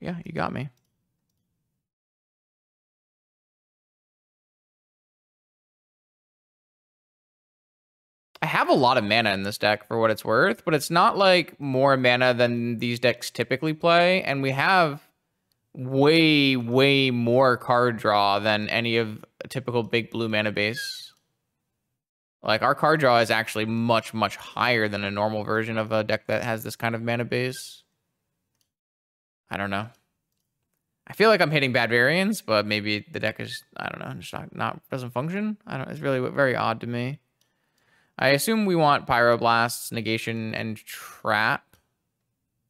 Yeah, you got me. I have a lot of mana in this deck for what it's worth, but it's not like more mana than these decks typically play, and we have way more card draw than any of a typical big blue mana base. Like, our card draw is actually much higher than a normal version of a deck that has this kind of mana base. I don't know. I feel like I'm hitting bad variants, but maybe the deck is, I don't know, just not doesn't function. I don't. It's really very odd to me. I assume we want Pyroblasts, Negation, and Trap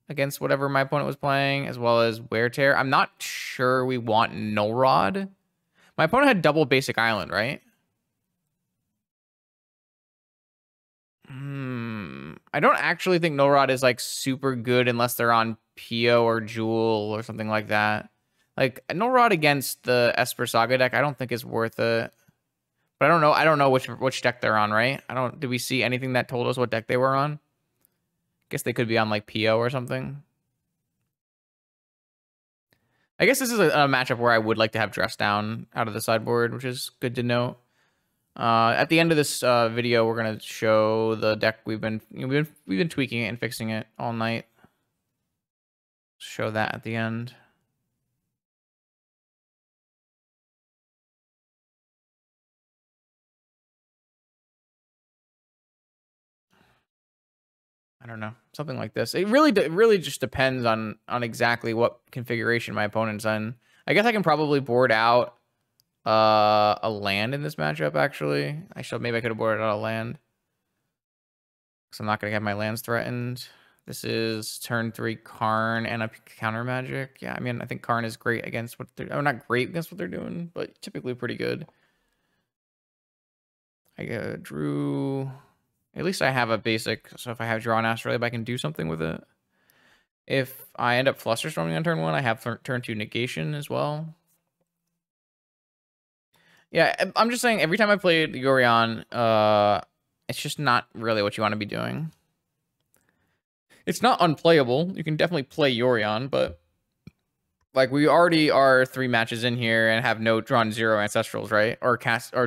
against whatever my opponent was playing, as well as Wear Tear. I'm not sure we want Null Rod. My opponent had double Basic Island, right? I don't actually think Null Rod is like super good unless they're on Pio or Jewel or something like that. Like, Null Rod against the Esper Saga deck, I don't think is worth it. But I don't know which deck they're on, right? Did we see anything that told us what deck they were on? Guess they could be on like PO or something. I guess this is a matchup where I would like to have Dress Down out of the sideboard, which is good to know. At the end of this video, we're gonna show the deck we've been tweaking it and fixing it all night. Show that at the end. I don't know, something like this. It really just depends on exactly what configuration my opponent's in. I guess I can probably board out a land in this matchup. Actually, maybe I could have boarded out a land because I'm not gonna have my lands threatened. This is turn 3 Karn and a counter magic. Yeah, I mean, I think Karn is great against what they're, not great against what they're doing, but typically pretty good. I drew. At least I have a basic, so if I have Draw an Astrolabe, I can do something with it. If I end up Flusterstorming on turn 1, I have turn 2 Negation as well. Yeah, I'm just saying, every time I played Yorion, it's just not really what you want to be doing. It's not unplayable. You can definitely play Yorion, but like, we already are 3 matches in here and have drawn 0 Ancestrals, right? Or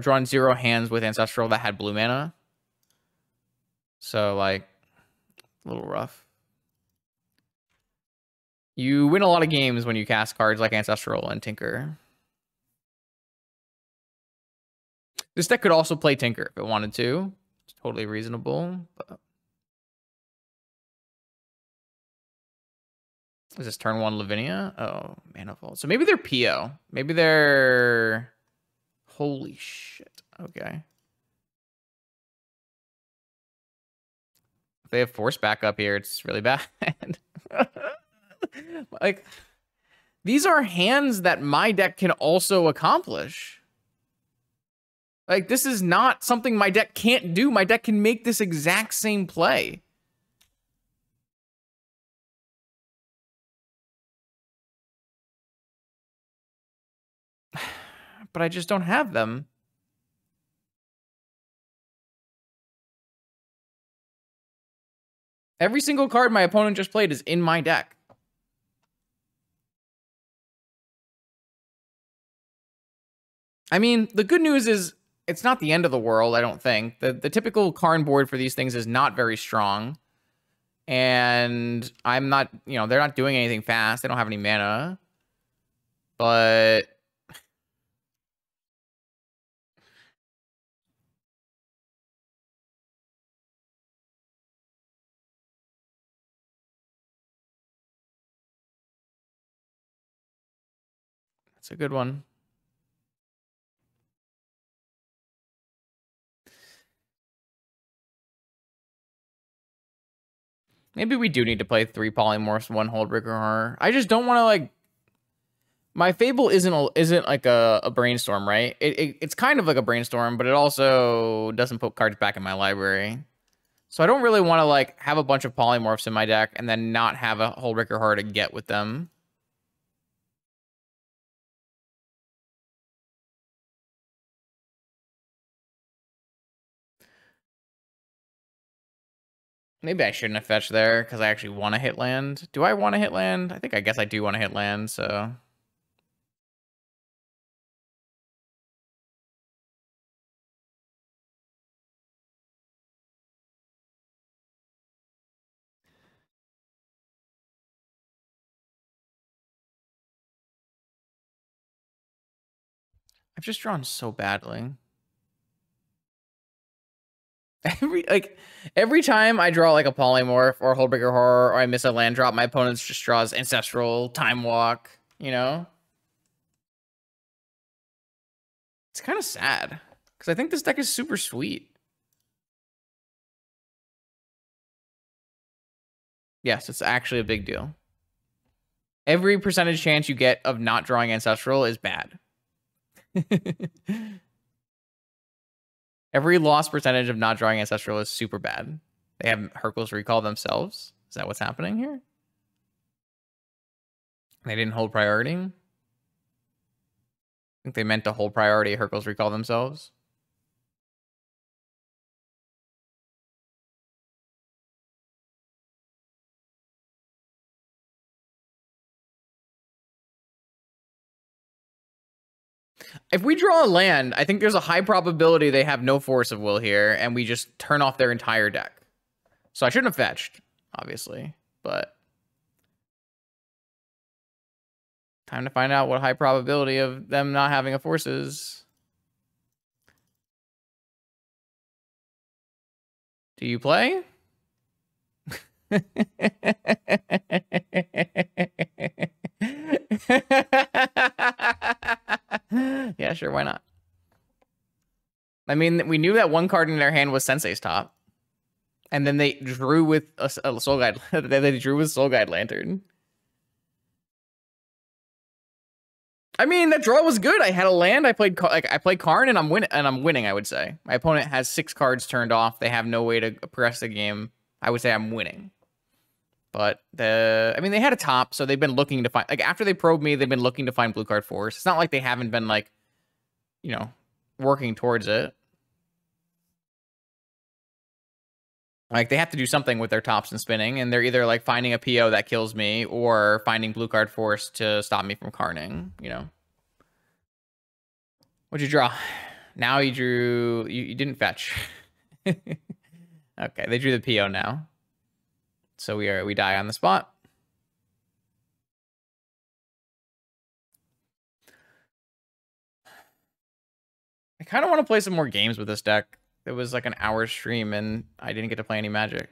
drawn 0 hands with Ancestral that had blue mana. So, like, a little rough. You win a lot of games when you cast cards like Ancestral and Tinker. This deck could also play Tinker if it wanted to. It's totally reasonable. But... Is this turn 1 Lavinia? Oh, Manifold. So maybe they're PO. Maybe they're... Holy shit. Okay. If they have Force back up here, it's really bad. Like, these are hands that my deck can also accomplish. Like, this is not something my deck can't do. My deck can make this exact same play. But I just don't have them. Every single card my opponent just played is in my deck. I mean, the good news is it's not the end of the world, I don't think. The typical Karn board for these things is not very strong. And I'm not, they're not doing anything fast. They don't have any mana. But... That's a good one. Maybe we do need to play 3 Polymorphs, 1 Hullbreaker Horror. I just don't want to, like... My Fable isn't like a brainstorm, right? It's kind of like a brainstorm, but it also doesn't put cards back in my library. So I don't really want to, like, have a bunch of Polymorphs in my deck and then not have a Hullbreaker Horror to get with them. Maybe I shouldn't have fetched there because I actually want to hit land. Do I want to hit land? I guess I do want to hit land, so... I've just drawn so badly. Every time I draw like a Polymorph or a Hullbreaker Horror or I miss a land drop, my opponent just draws Ancestral, Time Walk, you know? It's kind of sad because I think this deck is super sweet. Yes, it's actually a big deal. Every percentage chance you get of not drawing Ancestral is bad. Every loss percentage of not drawing Ancestral is super bad. They have Hurkyl's Recall themselves. Is that what's happening here? They didn't hold priority? I think they meant to hold priority Hurkyl's Recall themselves. If we draw a land, I think there's a high probability they have no Force of Will here, and we just turn off their entire deck. So I shouldn't have fetched, obviously, but... Time to find out what high probability of them not having a Force is. Do you play? Yeah, sure, why not? I mean, we knew that one card in their hand was Sensei's Top. And then they drew with a Soul Guide. They drew with Soul Guide Lantern. I mean, that draw was good. I had a land. I played Karn, and I'm winning. I would say my opponent has 6 cards turned off. They have no way to progress the game. I would say I'm winning. But I mean, they had a top, so they've been looking to find, like, after they probed me, they've been looking to find blue card Force. It's not like they haven't been, like, you know, working towards it. Like, they have to do something with their tops and spinning, and they're either, like, finding a PO that kills me or finding blue card Force to stop me from carning, you know. What'd you draw? Now you drew... You didn't fetch. Okay, they drew the PO now. So we die on the spot. I kind of want to play some more games with this deck. It was like an hour stream and I didn't get to play any Magic.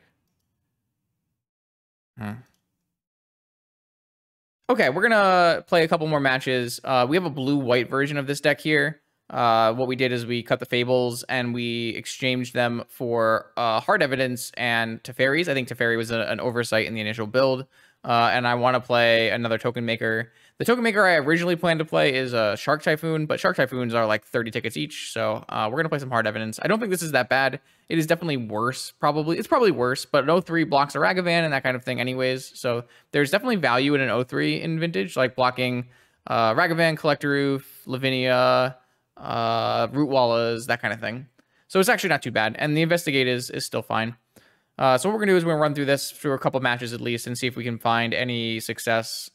Okay, we're gonna play a couple more matches. We have a blue-white version of this deck here. What we did is we cut the Fables and we exchanged them for Hard Evidence and Teferi's. I think Teferi was an oversight in the initial build. And I want to play another Token Maker. The Token Maker I originally planned to play is a Shark Typhoon, but Shark Typhoons are like 30 tickets each. So we're going to play some Hard Evidence. I don't think this is that bad. It is definitely worse, probably. It's probably worse, but an 03 blocks a Ragavan and that kind of thing anyways. So there's definitely value in an 03 in Vintage, like blocking Ragavan, Collector Roof, Lavinia, Root Wallas, that kind of thing. So it's actually not too bad. And the Investigate is still fine. So what we're going to do is we're going to run through this through a couple matches at least and see if we can find any success,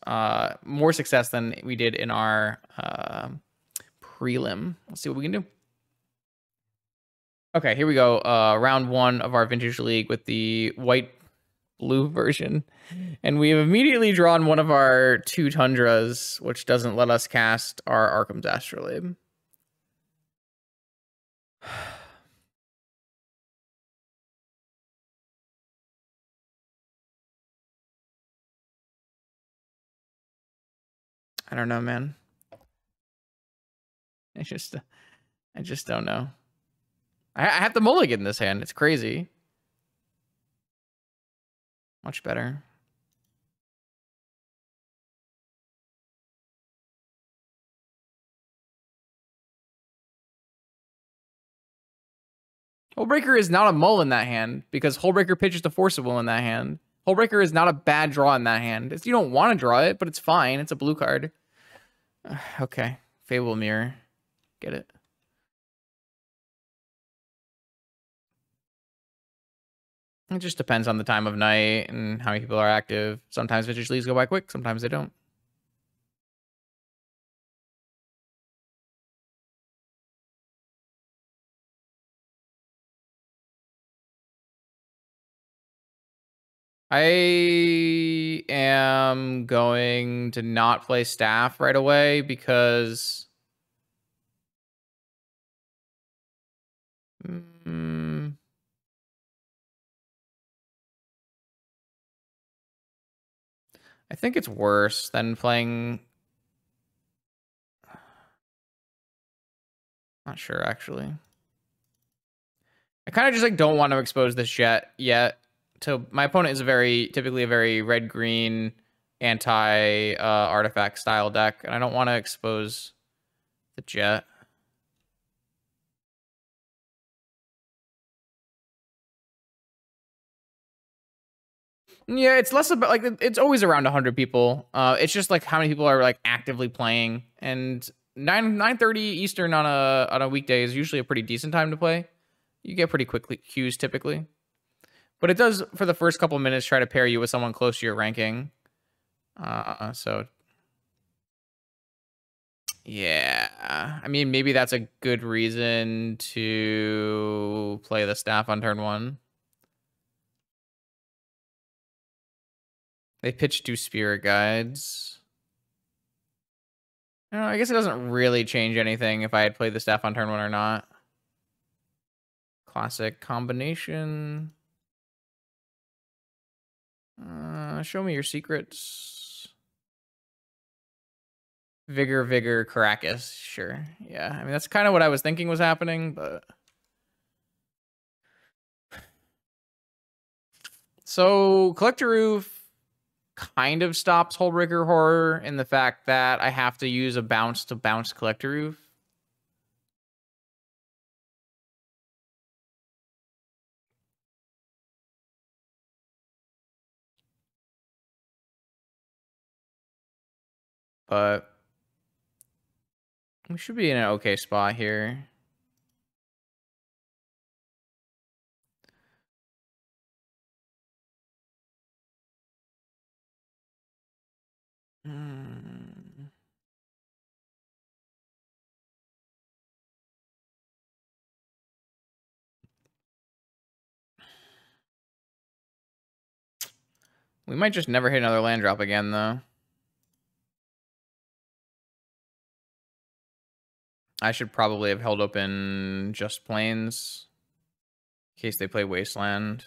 more success than we did in our prelim. Let's see what we can do. Okay, here we go. Round 1 of our Vintage League with the white-blue version. And we have immediately drawn one of our 2 Tundras, which doesn't let us cast our Arkham's Astrolabe. I don't know, man. I just don't know. I have to mulligan this hand. It's crazy. Much better. Hullbreaker is not a mull in that hand because Hullbreaker pitches to Forcible in that hand. Hullbreaker is not a bad draw in that hand. You don't want to draw it, but it's fine. It's a blue card. Okay. Fable Mirror. Get it. It just depends on the time of night and how many people are active. Sometimes Vintage Leagues go by quick. Sometimes they don't. I am going to not play Staff right away because I think it's worse than playing. Not sure, actually. I kind of just like don't want to expose this yet. So my opponent is typically a very red-green anti artifact style deck, and I don't want to expose the Jet. Yeah, it's less about like it's always around 100 people. It's just like how many people are like actively playing, and 9:30 Eastern on a weekday is usually a pretty decent time to play. You get pretty quickly queues typically, but it does for the first couple minutes try to pair you with someone close to your ranking. So yeah, I mean maybe that's a good reason to play the Staff on turn 1. They pitch 2 Spirit Guides. I guess it doesn't really change anything if I had played the Staff on turn 1 or not. Classic combination. Show me your secrets. Vigor, Caracas. Sure. Yeah, I mean, that's kind of what I was thinking was happening, but... So, Collector Roof kind of stops Hullbreaker Horror in the fact that I have to use a bounce to bounce Collector Roof. But we should be in an okay spot here. We might just never hit another land drop again, though. I should probably have held open just Plains in case they play Wasteland.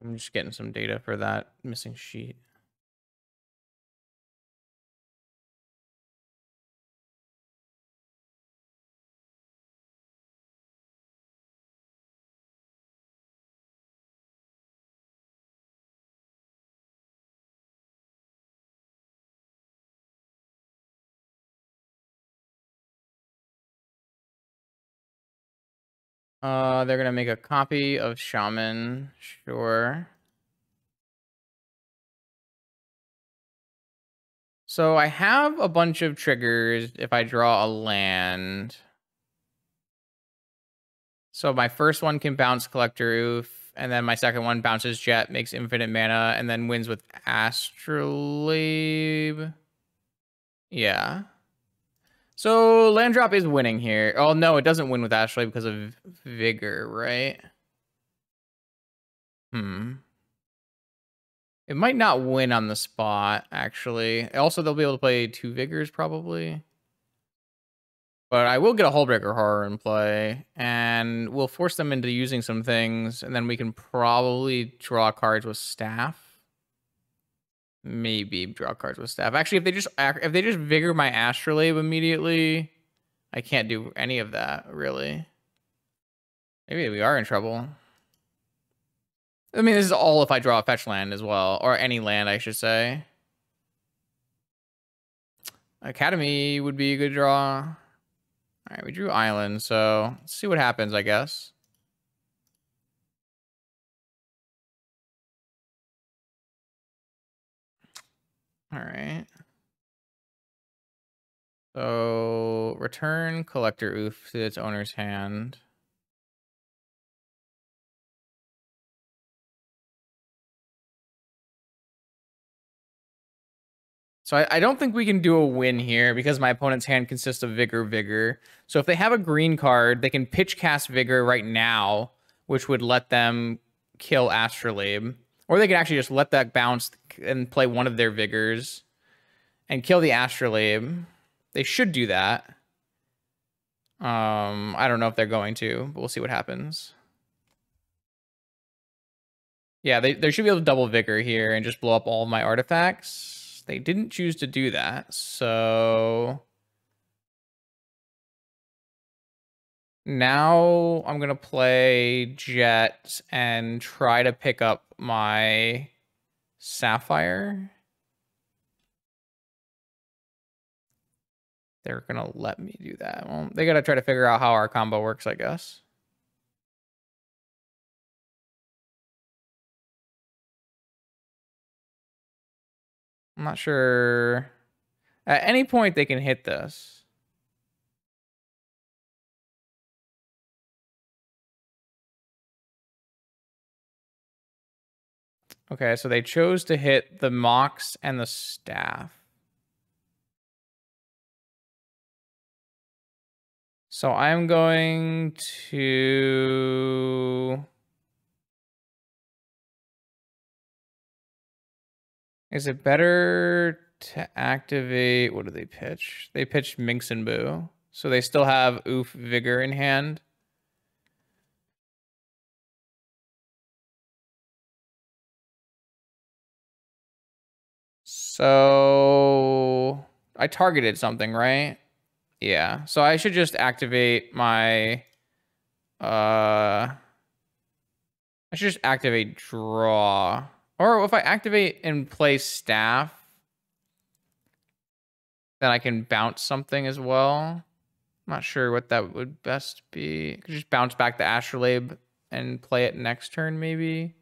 I'm just getting some data for that missing sheet. They're gonna make a copy of Shaman, sure. So I have a bunch of triggers if I draw a land. So my first one can bounce Collector Roof, and then my second one bounces Jet, makes infinite mana, and then wins with Astrolabe. Yeah. So land drop is winning here. Oh no, it doesn't win with Astrolabe because of Vigor, right? It might not win on the spot, actually. Also, they'll be able to play 2 Vigors, probably. But I will get a Hullbreaker horror in play, and we'll force them into using some things, and then we can probably draw cards with staff. Maybe draw cards with staff. Actually, if they just vigor my Astrolabe immediately, I can't do any of that, really. Maybe we are in trouble. I mean, this is all if I draw a fetch land as well, or any land, I should say. Academy would be a good draw. All right, we drew Island, so let's see what happens, I guess. All right. So return Collector Oof to its owner's hand. So I don't think we can do a win here because my opponent's hand consists of Vigor. So if they have a green card, they can pitch cast Vigor right now, which would let them kill Astrolabe. Or they can actually just let that bounce and play one of their Vigors and kill the Astrolabe. They should do that. I don't know if they're going to, but we'll see what happens. Yeah, they should be able to double Vigor here and just blow up all of my artifacts. They didn't choose to do that, so now I'm gonna play Jet and try to pick up my Sapphire. They're gonna let me do that. Well, they gotta try to figure out how our combo works, I guess. I'm not sure. At any point, they can hit this. Okay, so they chose to hit the Mox and the Staff. So I'm going to... Is it better to activate... What do they pitch? They pitched Minx and Boo. So they still have Oof Vigor in hand. So I targeted something, right? Yeah. So I should just activate my... I should just activate Draw. Or if I activate and play Staff, then I can bounce something as well. I'm not sure what that would best be. I could just bounce back the Astrolabe and play it next turn, maybe.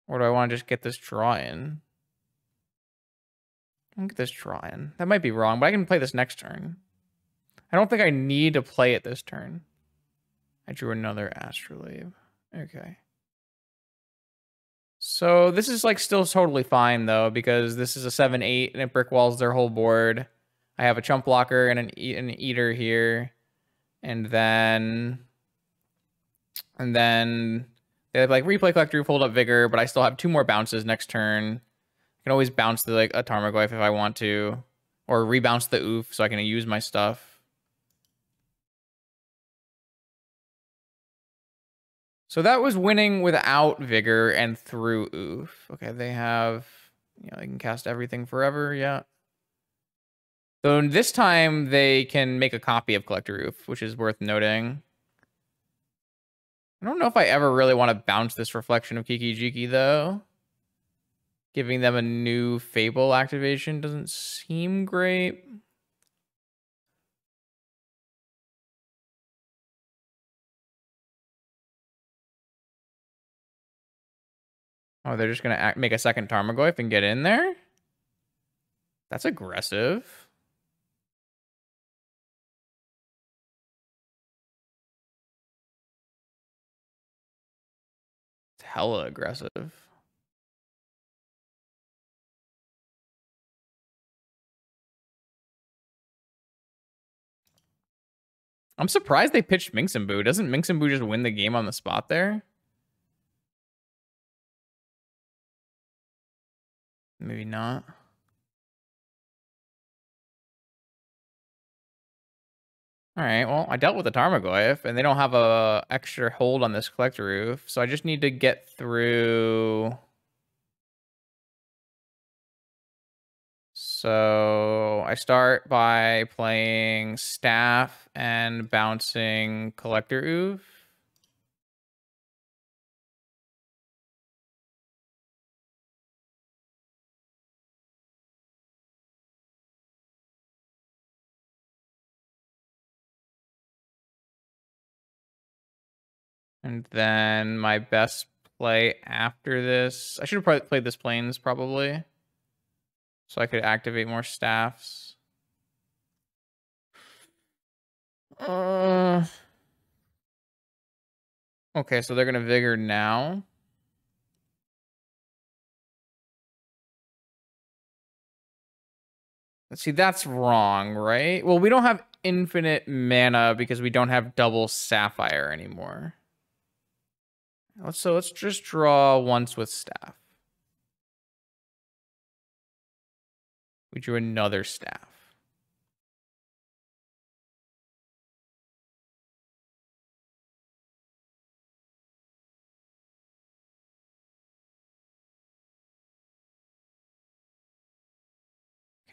Or do I want to just get this draw in? I can get this draw in. That might be wrong, but I can play this next turn. I don't think I need to play it this turn. I drew another Astrolabe. Okay. So this is like still totally fine though, because this is a 7/8 and it brick walls their whole board. I have a chump blocker and an eater here, and then they have like replay collector, fold up vigor, but I still have 2 more bounces next turn. I can always bounce the like a Tarmogoyf if I want to, or rebounce the oof so I can use my stuff. So that was winning without vigor and through oof. Okay, they have, they can cast everything forever. Yeah. So this time they can make a copy of Collector Oof, which is worth noting. I don't know if I ever really want to bounce this reflection of Kiki Jiki though. Giving them a new Fable activation doesn't seem great. Oh, they're just going to make a second Tarmogoyf and get in there? That's aggressive. It's hella aggressive. I'm surprised they pitched Minx and Boo. Doesn't Minx and Boo just win the game on the spot there? Maybe not. All right, well, I dealt with the Tarmogoyf, and they don't have a extra hold on this collector roof, so I just need to get through. So I start by playing Staff and bouncing Collector Oof. And then my best play after this, I should have probably played this Plains probably, so I could activate more staffs. Okay, so they're gonna Vigor now. Let's see, that's wrong, right? Well, we don't have infinite mana because we don't have double Sapphire anymore. So let's just draw once with Staff. We drew another Staff.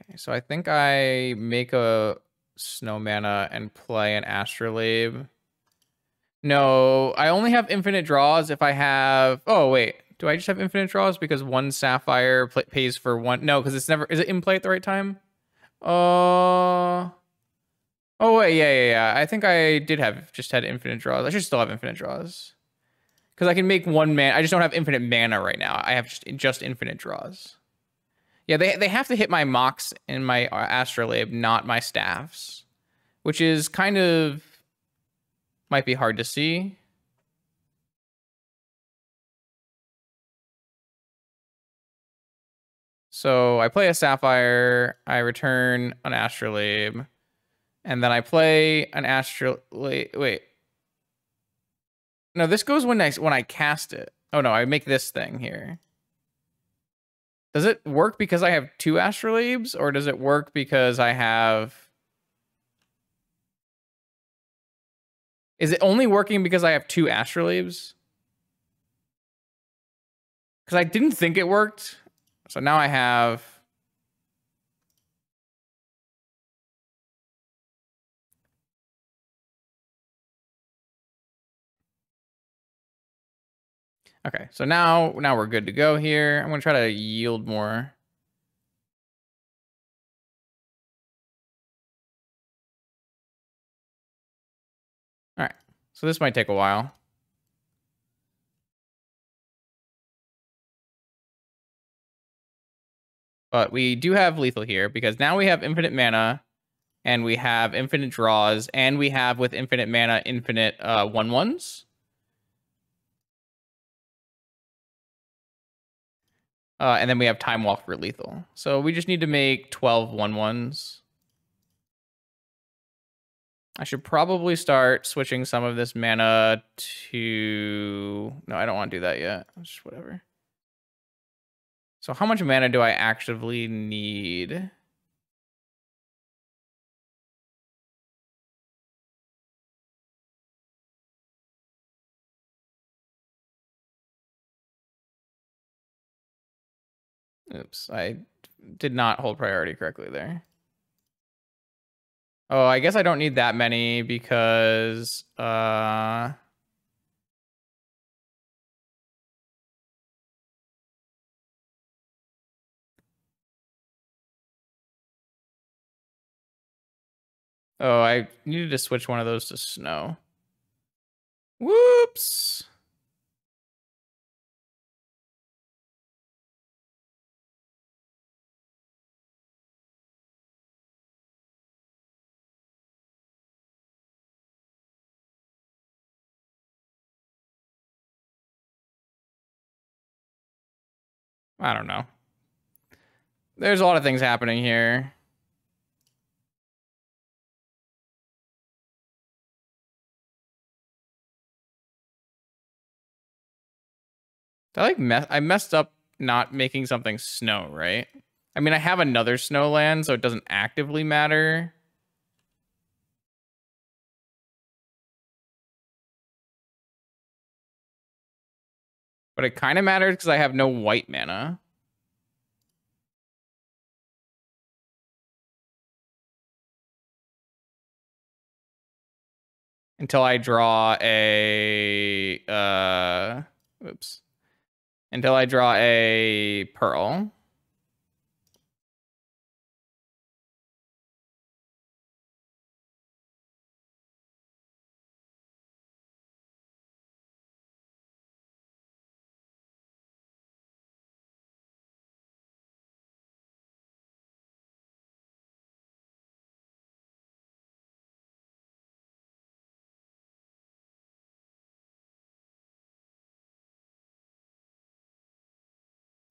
Okay, so I think I make a Snow Mana and play an Astrolabe. No, I only have infinite draws if I have... Oh, wait. Do I just have infinite draws because one Sapphire pays for one? No, because it's never... Is it in play at the right time? Oh, wait. Yeah. I think I did have... Just had infinite draws. I should still have infinite draws. Because I can make one mana. I just don't have infinite mana right now. I have just infinite draws. Yeah, they have to hit my Mox and my Astrolabe, not my Staffs. Which is kind of... Might be hard to see. So I play a Sapphire, I return an Astrolabe, and then I play an Astrolabe. Wait. No, this goes when I cast it. Oh no, I make this thing here. Does it work because I have two Astrolabes, or does it work because I have... Is it only working because I have two Astrolabes? Because I didn't think it worked. So now I have... Okay, so now we're good to go here. I'm going to try to yield more. All right, so this might take a while. But we do have lethal here because now we have infinite mana and we have infinite draws and we have with infinite mana infinite 1/1s. And then we have Time Walk for lethal. So we just need to make 12 1/1s. I should probably start switching some of this mana to... No, I don't want to do that yet. Just whatever. So how much mana do I actively need? Oops, I did not hold priority correctly there. Oh, I guess I don't need that many because... Oh, I needed to switch one of those to snow. Whoops! I don't know. There's a lot of things happening here. I messed up not making something snow, right? I mean, I have another snow land, so it doesn't actively matter. But it kind of matters because I have no white mana. Until I draw a oops. Until I draw a pearl.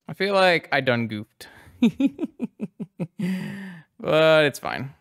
I feel like I done goofed. But it's fine.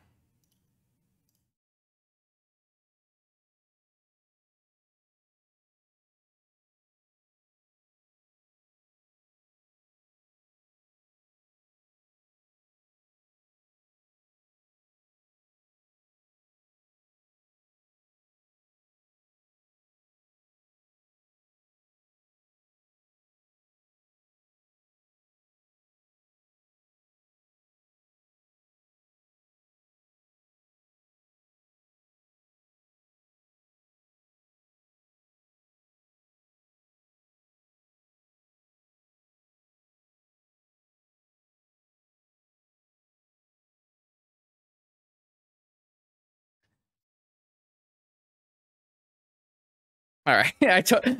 All right.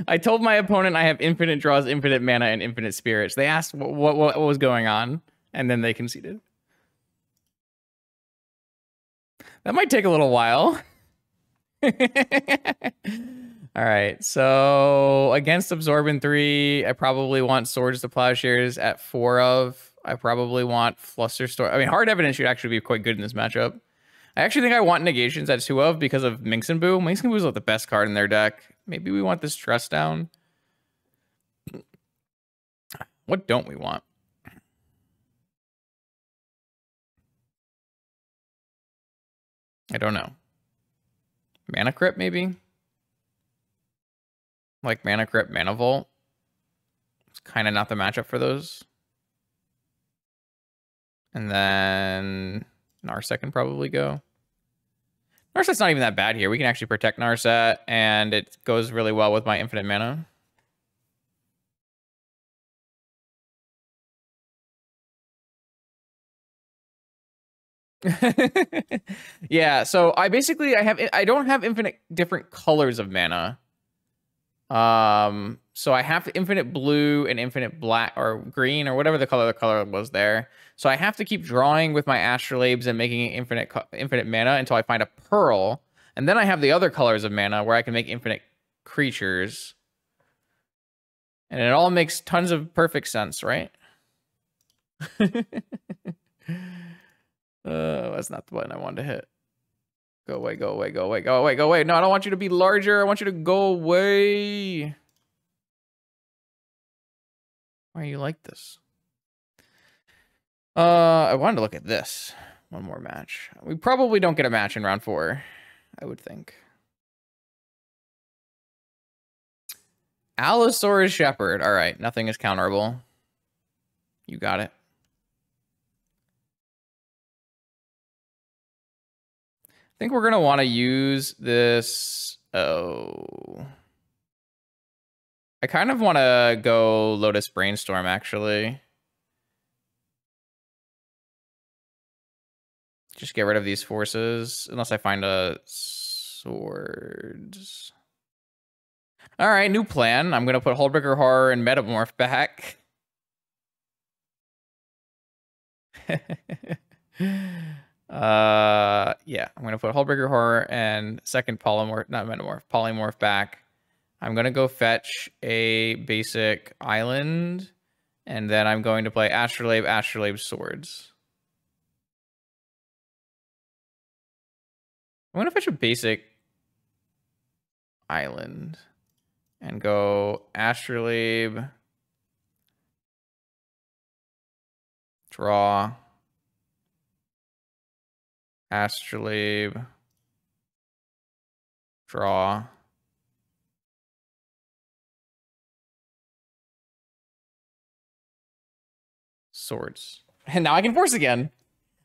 I told my opponent I have infinite draws, infinite mana, and infinite spirits. They asked what was going on, and then they conceded. That might take a little while. All right. So against Absorbent 3, I probably want Swords to Plowshares at 4 of. I probably want Flusterstorm. I mean, Hard Evidence should actually be quite good in this matchup. I actually think I want Negations at 2 of because of Minx and Boo. Minx and Boo is like the best card in their deck. Maybe we want this Stress down. What don't we want? I don't know. Mana Crypt, maybe? Like Mana Crypt, Mana Vault. It's kind of not the matchup for those. And then Narset can probably go. Narset's not even that bad here. We can actually protect Narset, and it goes really well with my infinite mana. Yeah, so I don't have infinite different colors of mana. So I have infinite blue and infinite black or green or whatever the color was there. So I have to keep drawing with my astrolabes and making infinite mana until I find a pearl, and then I have the other colors of mana where I can make infinite creatures. And it all makes tons of perfect sense, right? That's not the button I wanted to hit. Go away, go away, go away, go away, go away. No, I don't want you to be larger. I want you to go away. Why are you like this? I wanted to look at this. One more match. We probably don't get a match in round 4, I would think. Allosaurus Shepherd. All right, nothing is counterable. You got it. I think we're going to want to use this. Oh. I kind of want to go Lotus Brainstorm, actually. Just get rid of these forces, unless I find a swords. All right, new plan. I'm going to put Hullbreaker Horror and Metamorph back. Yeah, I'm gonna put Hullbreaker Horror and second Polymorph back. I'm gonna go fetch a basic island, and then I'm going to play Astrolabe, Swords. I'm gonna fetch a basic island and go Astrolabe, draw, Astrolabe, draw, Swords. And now I can force again.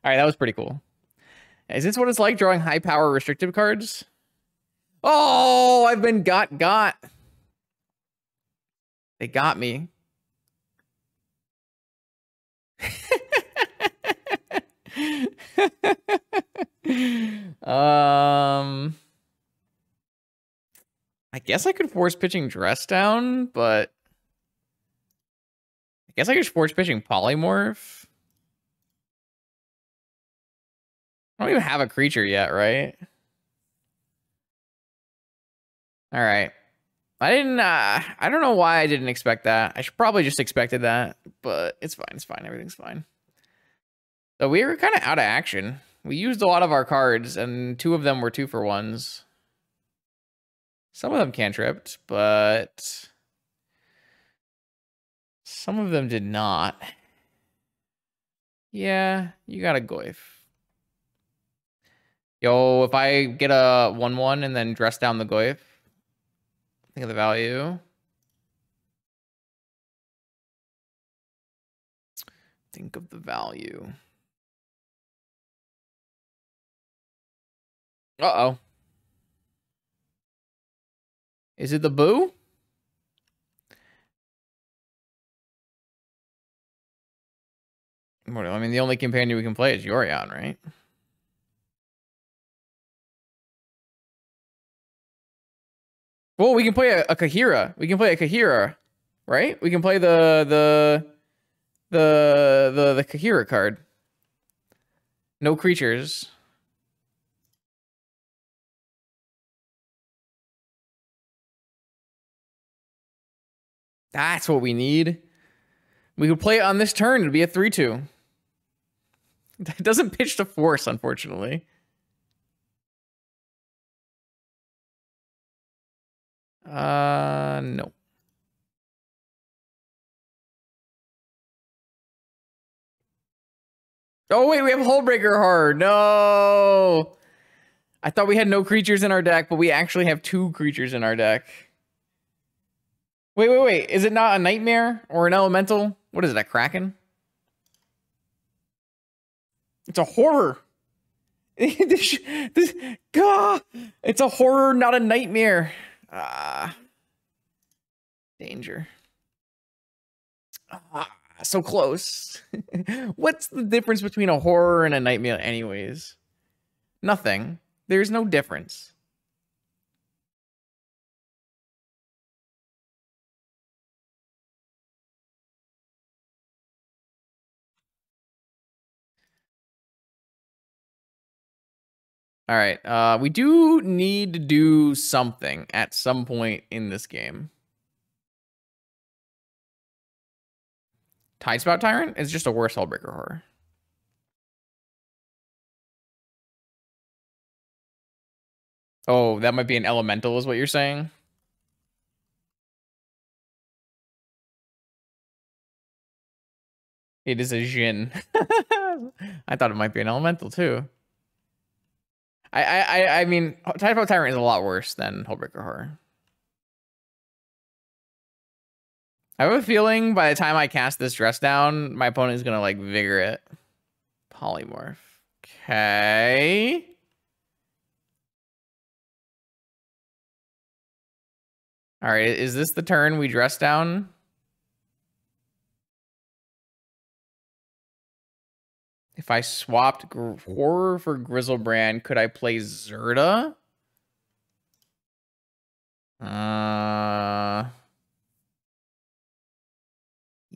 All right, that was pretty cool. Is this what it's like drawing high power restricted cards? Oh, I've been got. They got me. I guess I could force pitching Dress Down, but I guess I could force pitching Polymorph. I don't even have a creature yet, right? All right. I don't know why I didn't expect that. I should probably just expected that, but it's fine. It's fine. Everything's fine. So we were kind of out of action. We used a lot of our cards, and 2 of them were 2-for-1s. Some of them cantripped, but some of them did not. Yeah, you got a Goyf. Yo, if I get a 1/1 and then dress down the Goyf, think of the value. Think of the value. Uh-oh. Is it the Boo? I mean, the only companion we can play is Yorion, right? Well, we can play a Kahira. We can play a Kahira, right? We can play the Kahira card. No creatures. That's what we need. We could play it on this turn. It'd be a 3/2. It doesn't pitch to force, unfortunately. No. Oh, wait, we have Hullbreaker hard. No. I thought we had no creatures in our deck, but we actually have 2 creatures in our deck. Wait. Is it not a Nightmare or an Elemental? What is it, a Kraken? It's a horror. God, it's a horror, not a nightmare. Danger. So close. What's the difference between a horror and a nightmare anyways? Nothing. There's no difference. All right. We do need to do something at some point in this game. Tidespout Tyrant is just a worse Hullbreaker horror. Oh, that might be an elemental is what you're saying? It is a Jin. I thought it might be an elemental too. I mean, Tidespout Tyrant is a lot worse than Hullbreaker horror. I have a feeling by the time I cast this dress down, my opponent is gonna like vigor it. Polymorph. Okay. All right, is this the turn we dress down? If I swapped Horror for Grizzlebrand, could I play Zerda?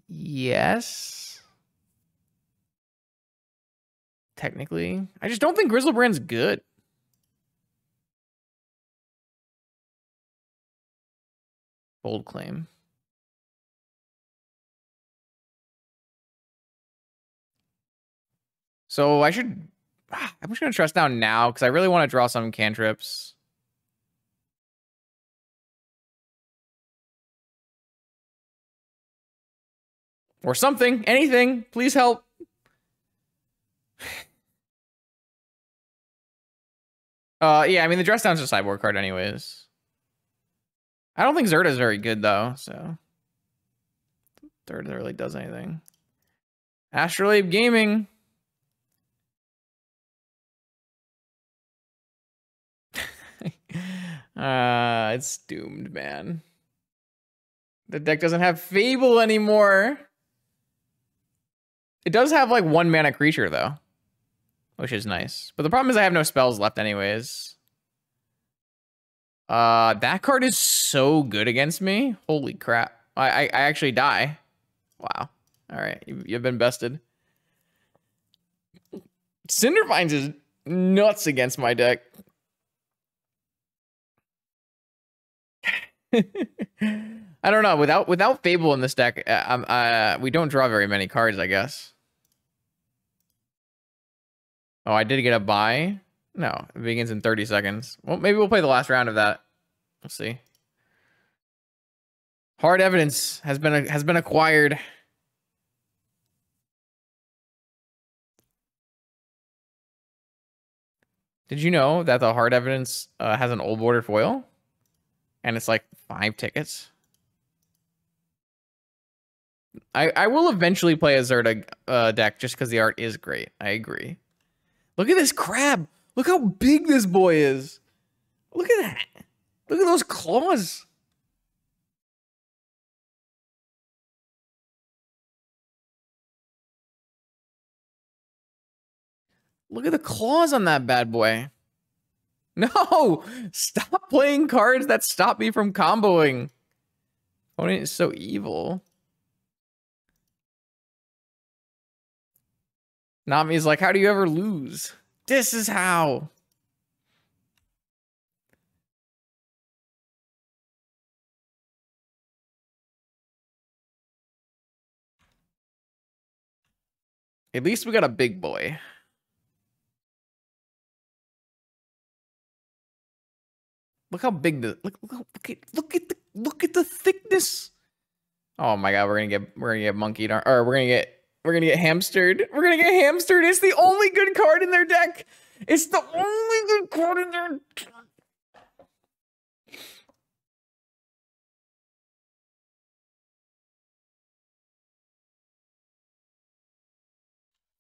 Yes. Technically. I just don't think Grizzlebrand's good. Bold claim. So I'm just going to trust down now because I really want to draw some cantrips. Or something, anything, please help. Yeah, I mean, the dress down's a sideboard card anyways. I don't think Zerda's very good though, so Zerda really does anything. Astrolabe Gaming. It's doomed, man. The deck doesn't have Fable anymore. It does have like 1 mana creature though, which is nice. But the problem is I have no spells left anyways. That card is so good against me. Holy crap. I actually die. Wow. All right, you've been bested. Cindervines is nuts against my deck. I don't know. Without Fable in this deck, we don't draw very many cards, I guess. Oh, I did get a buy. No, it begins in 30 seconds. Well, maybe we'll play the last round of that. We'll see. Hard evidence has been acquired. Did you know that the hard evidence has an old border foil? And it's like 5 tickets. I will eventually play a Zerta deck just because the art is great. I agree. Look at this crab. Look how big this boy is. Look at that. Look at those claws. Look at the claws on that bad boy. No! Stop playing cards that stop me from comboing. Opponent is so evil. Nami's like, how do you ever lose? This is how. At least we got a big boy. Look how big the look at the thickness. Oh my god, we're gonna get monkeyed, or we're gonna get hamstered. We're gonna get hamstered. It's the only good card in their deck. It's the only good card in their deck.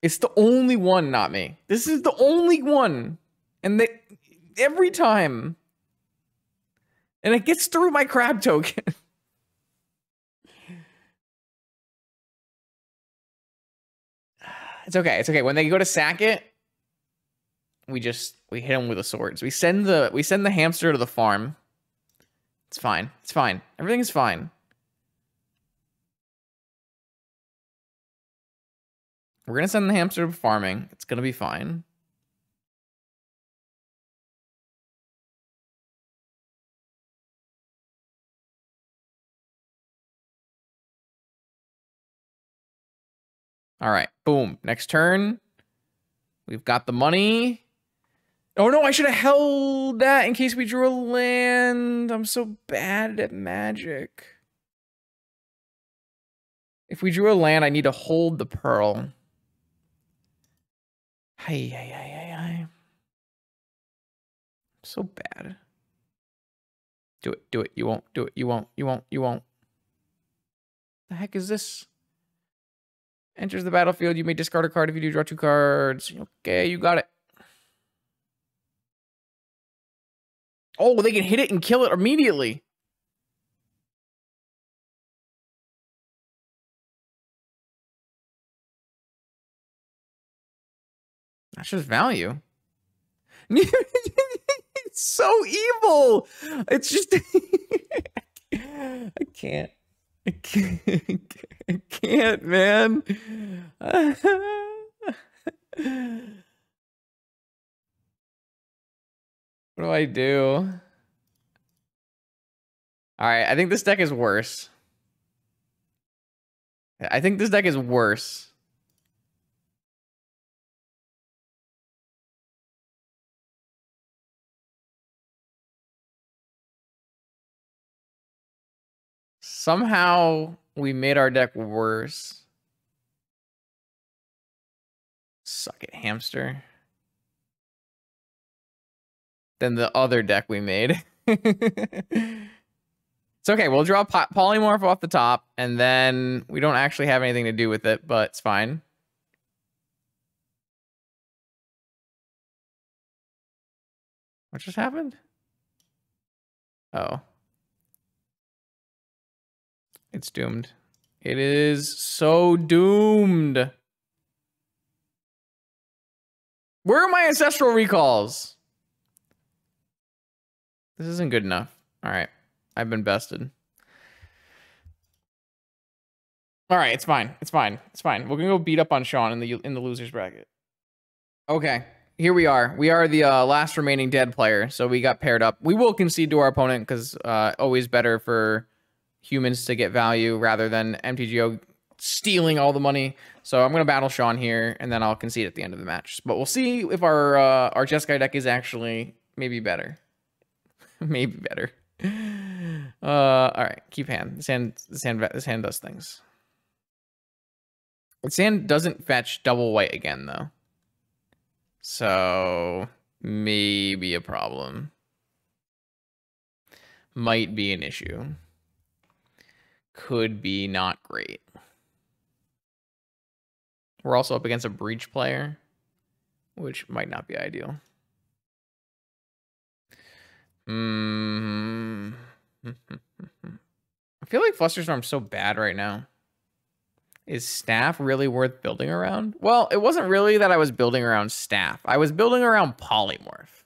It's the only one, not me. This is the only one. And they every time. And it gets through my crab token. It's okay. It's okay. When they go to sack it, we hit them with the swords. We send the hamster to the farm. It's fine. It's fine. Everything is fine. We're gonna send the hamster to farming. It's gonna be fine. All right, boom. Next turn. We've got the money. Oh no, I should have held that in case we drew a land. I'm so bad at Magic. If we drew a land, I need to hold the pearl. I'm so bad. Do it, do it. You won't, do it. You won't, you won't, you won't. The heck is this? Enters the battlefield. You may discard a card if you do draw 2 cards. Okay, you got it. Oh, they can hit it and kill it immediately. That's just value. It's so evil. It's just I can't. I can't, man. What do I do? All right, I think this deck is worse. I think this deck is worse. Somehow we made our deck worse. Suck it, hamster. Than the other deck we made. It's okay. We'll draw Polymorph off the top, and then we don't actually have anything to do with it, but it's fine. What just happened? Oh. It's doomed. It is so doomed. Where are my ancestral recalls? This isn't good enough. All right. I've been bested. All right, it's fine. It's fine. It's fine. We're gonna go beat up on Sean in the losers bracket. Okay, here we are. We are the last remaining dead player, so we got paired up. We will concede to our opponent because always better for humans to get value rather than MTGO stealing all the money. So I'm gonna battle Sean here, and then I'll concede at the end of the match. But we'll see if our Jeskai deck is actually maybe better. Maybe better. All right, keep hand. This hand does things. This hand doesn't fetch double white again though, so maybe a problem. Might be an issue. Could be not great. We're also up against a breach player, which might not be ideal. I feel like Flusterstorm's so bad right now. Is Staff really worth building around? Well, it wasn't really that I was building around Staff. I was building around Polymorph.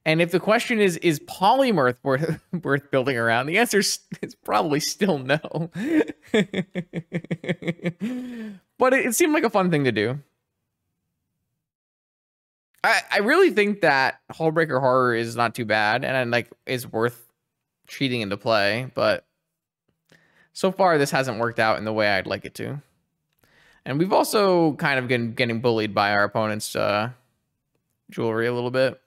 And if the question is Polymorph worth building around, the answer is probably still no. But it seemed like a fun thing to do. I really think that Hullbreaker Horror is not too bad and like is worth cheating into play, but so far this hasn't worked out in the way I'd like it to. And we've also kind of been getting bullied by our opponent's jewelry a little bit.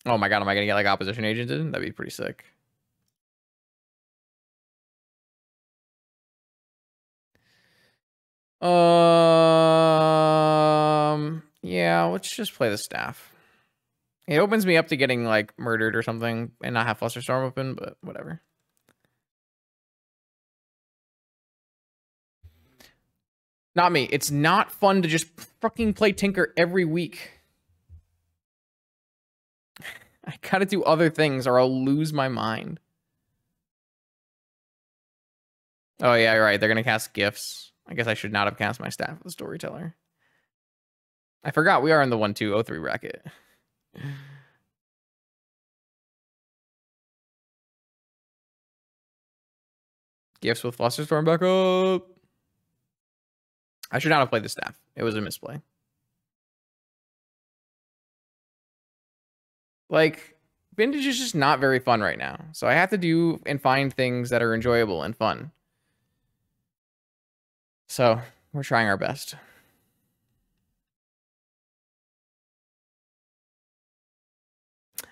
Oh my god, am I gonna get like opposition agented? That'd be pretty sick. Yeah, let's just play the Staff. It opens me up to getting like murdered or something and not have Flusterstorm open, but whatever. Not me. It's not fun to just fucking play Tinker every week. I gotta do other things or I'll lose my mind. Oh yeah, you're right. They're gonna cast gifts. I guess I should not have cast my Staff of the Storyteller. I forgot we are in the 1-2-0-3 bracket. Gifts with Flusterstorm back up. I should not have played the Staff. It was a misplay. Like, Vintage is just not very fun right now. So I have to do and find things that are enjoyable and fun. So we're trying our best.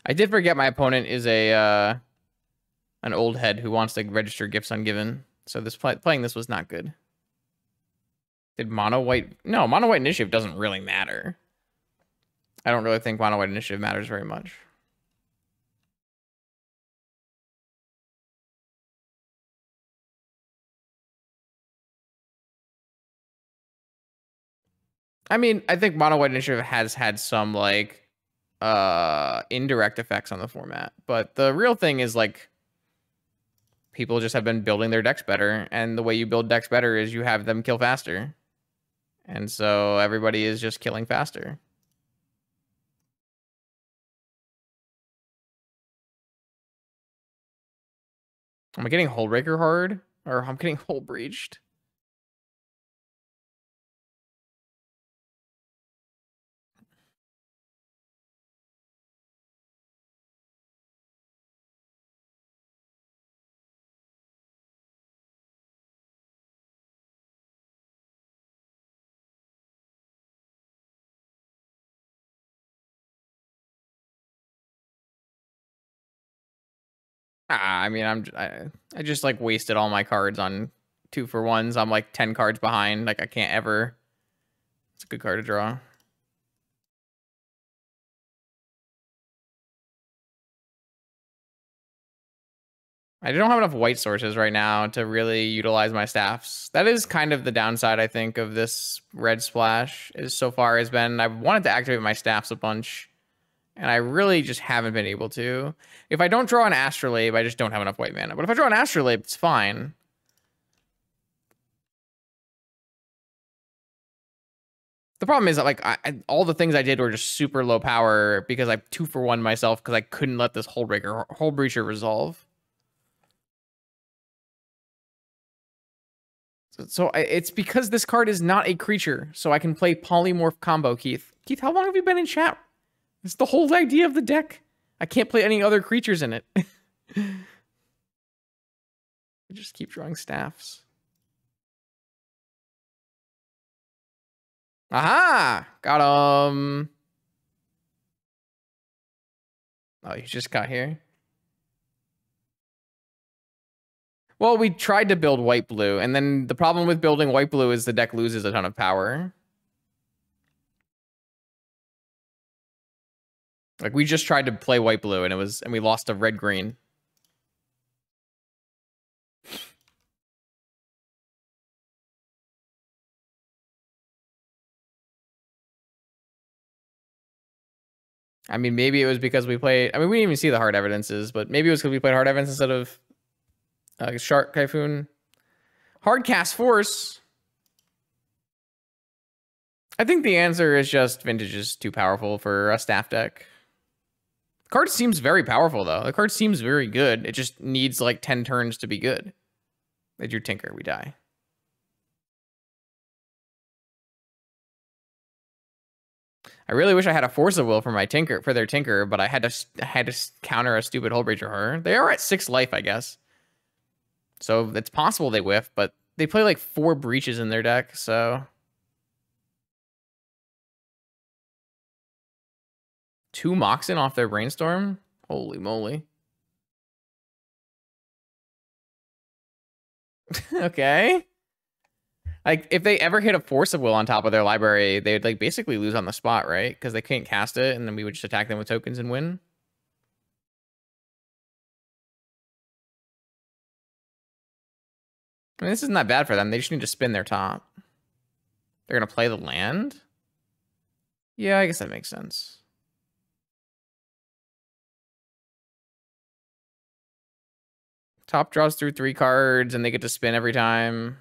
I did forget my opponent is an old head who wants to register gifts ungiven. So this playing this was not good. Did mono white? No, mono white initiative doesn't really matter. I don't really think mono white initiative matters very much. I mean, I think mono white initiative has had some like indirect effects on the format, but the real thing is like people just have been building their decks better, and the way you build decks better is you have them kill faster, and so everybody is just killing faster. Am I getting Hullbreaker hard, or I'm getting Hull breached? I mean, I just like wasted all my cards on 2-for-1s. I'm like 10 cards behind. Like I can't ever. It's a good card to draw. I don't have enough white sources right now to really utilize my staffs. That is kind of the downside, I think, of this red splash is so far has been I've wanted to activate my staffs a bunch, and I really just haven't been able to. If I don't draw an Astrolabe, I just don't have enough white mana. But if I draw an Astrolabe, it's fine. The problem is that, like, all the things I did were just super low power because I 2-for-1 myself because I couldn't let this Hullbreaker resolve. So it's because this card is not a creature, so I can play Polymorph combo, Keith. Keith, how long have you been in chat? It's the whole idea of the deck. I can't play any other creatures in it. I just keep drawing staffs. Aha! Got him. Oh, he just got here. Well, we tried to build white-blue, and then the problem with building white-blue is the deck loses a ton of power. Like, we just tried to play white-blue, and we lost to red-green. I mean, maybe it was because we played... I mean, we didn't even see the hard evidences, but maybe it was because we played hard evidence instead of Shark Typhoon. Hard Cast Force. I think the answer is just Vintage is too powerful for a staff deck. The card seems very powerful, though. The card seems very good. It just needs, like, 10 turns to be good. They drew Tinker. We die. I really wish I had a Force of Will for my Tinker, for their Tinker, but I had to counter a stupid Hullbreaker Horror. They are at 6 life, I guess. So it's possible they whiff, but they play like 4 breaches in their deck, so 2 Moxen off their Brainstorm? Holy moly. Okay. Like, if they ever hit a Force of Will on top of their library, they would, like, basically lose on the spot, right? Because they can't cast it, and then we would just attack them with tokens and win. I mean, this isn't that bad for them. They just need to spin their top. They're going to play the land? Yeah, I guess that makes sense. Top draws through 3 cards, and they get to spin every time.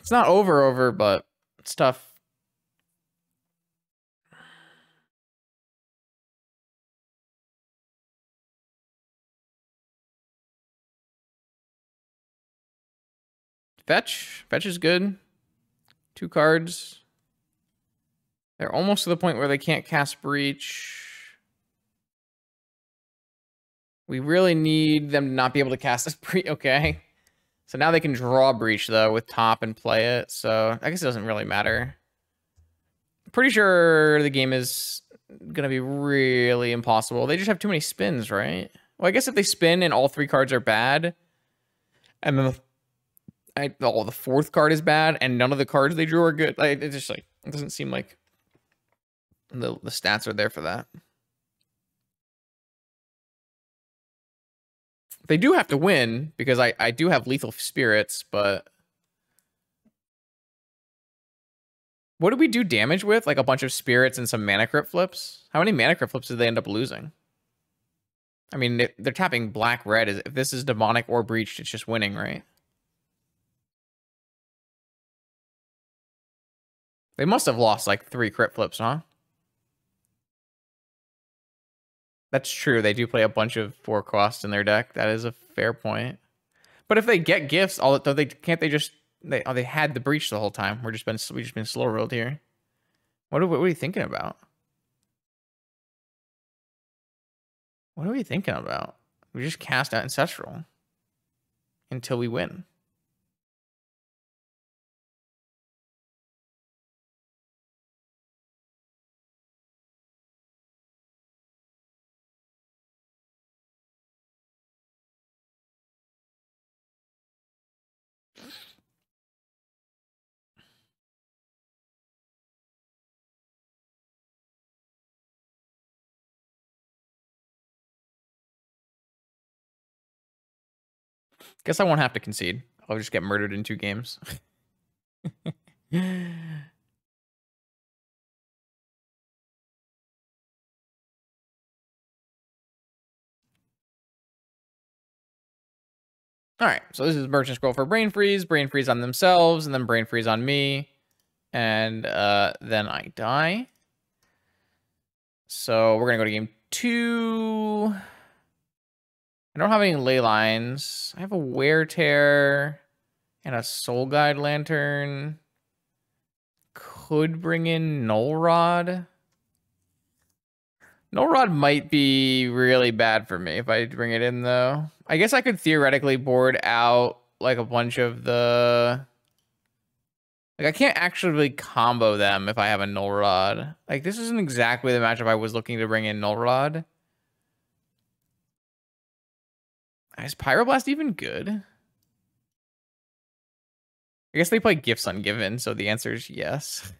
It's not over, but it's tough. Fetch. Fetch is good. 2 cards. They're almost to the point where they can't cast Breach. We really need them to not be able to cast this Breach. Okay. So now they can draw Breach, though, with top and play it. So I guess it doesn't really matter. I'm pretty sure the game is going to be really impossible. They just have too many spins, right? Well, I guess if they spin and all 3 cards are bad, and then the 4th card is bad, and none of the cards they drew are good. Like, it's just like, it doesn't seem like the stats are there for that. They do have to win, because I do have Lethal Spirits, but... What did we do damage with? Like a bunch of spirits and some mana crypt flips? How many mana crypt flips did they end up losing? I mean, they're tapping black-red. If this is demonic or breached, it's just winning, right? They must have lost like 3 crypt flips, huh? That's true. They do play a bunch of 4 costs in their deck. That is a fair point. But if they get gifts, can't they just... They had the breach the whole time. We've just been slow rolled here. What are you thinking about? What are we thinking about? We just cast out Ancestral until we win. Guess I won't have to concede. I'll just get murdered in 2 games. All right, so this is Merchant Scroll for Brain Freeze on themselves, and then Brain Freeze on me, and then I die. So we're gonna go to game 2. I don't have any ley lines. I have a Wear Tear and a Soul Guide Lantern. Could bring in Null Rod. Null Rod might be really bad for me if I bring it in, though. I guess I could theoretically board out like a bunch of the... Like, I can't actually combo them if I have a Null Rod. Like, this isn't exactly the matchup I was looking to bring in Null Rod. Is Pyroblast even good? I guess they play Gifts Ungiven, so the answer is yes.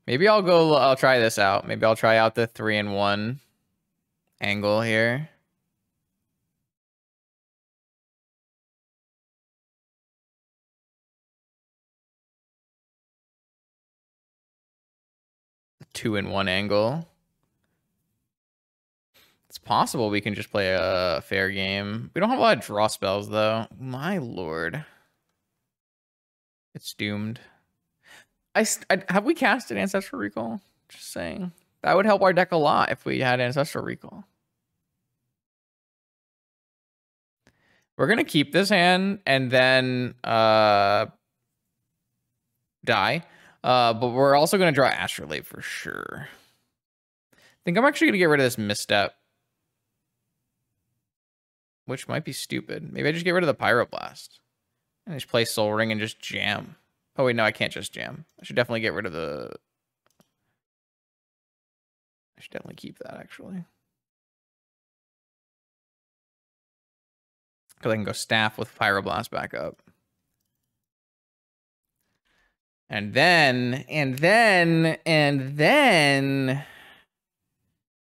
Maybe I'll try this out. Maybe I'll try out the 3-in-1 angle here. The 2-in-1 angle. It's possible we can just play a fair game. We don't have a lot of draw spells, though. My lord. It's doomed. Have we casted Ancestral Recall? Just saying. That would help our deck a lot if we had Ancestral Recall. We're going to keep this hand and then die. But we're also going to draw Astrolabe for sure. I think I'm actually going to get rid of this Misstep. Which might be stupid. Maybe I just get rid of the Pyroblast. And just play Soul Ring and just jam. Oh, wait, no, I can't just jam. I should definitely get rid of the... I should definitely keep that, actually. Because I can go Staff with Pyroblast back up. And then...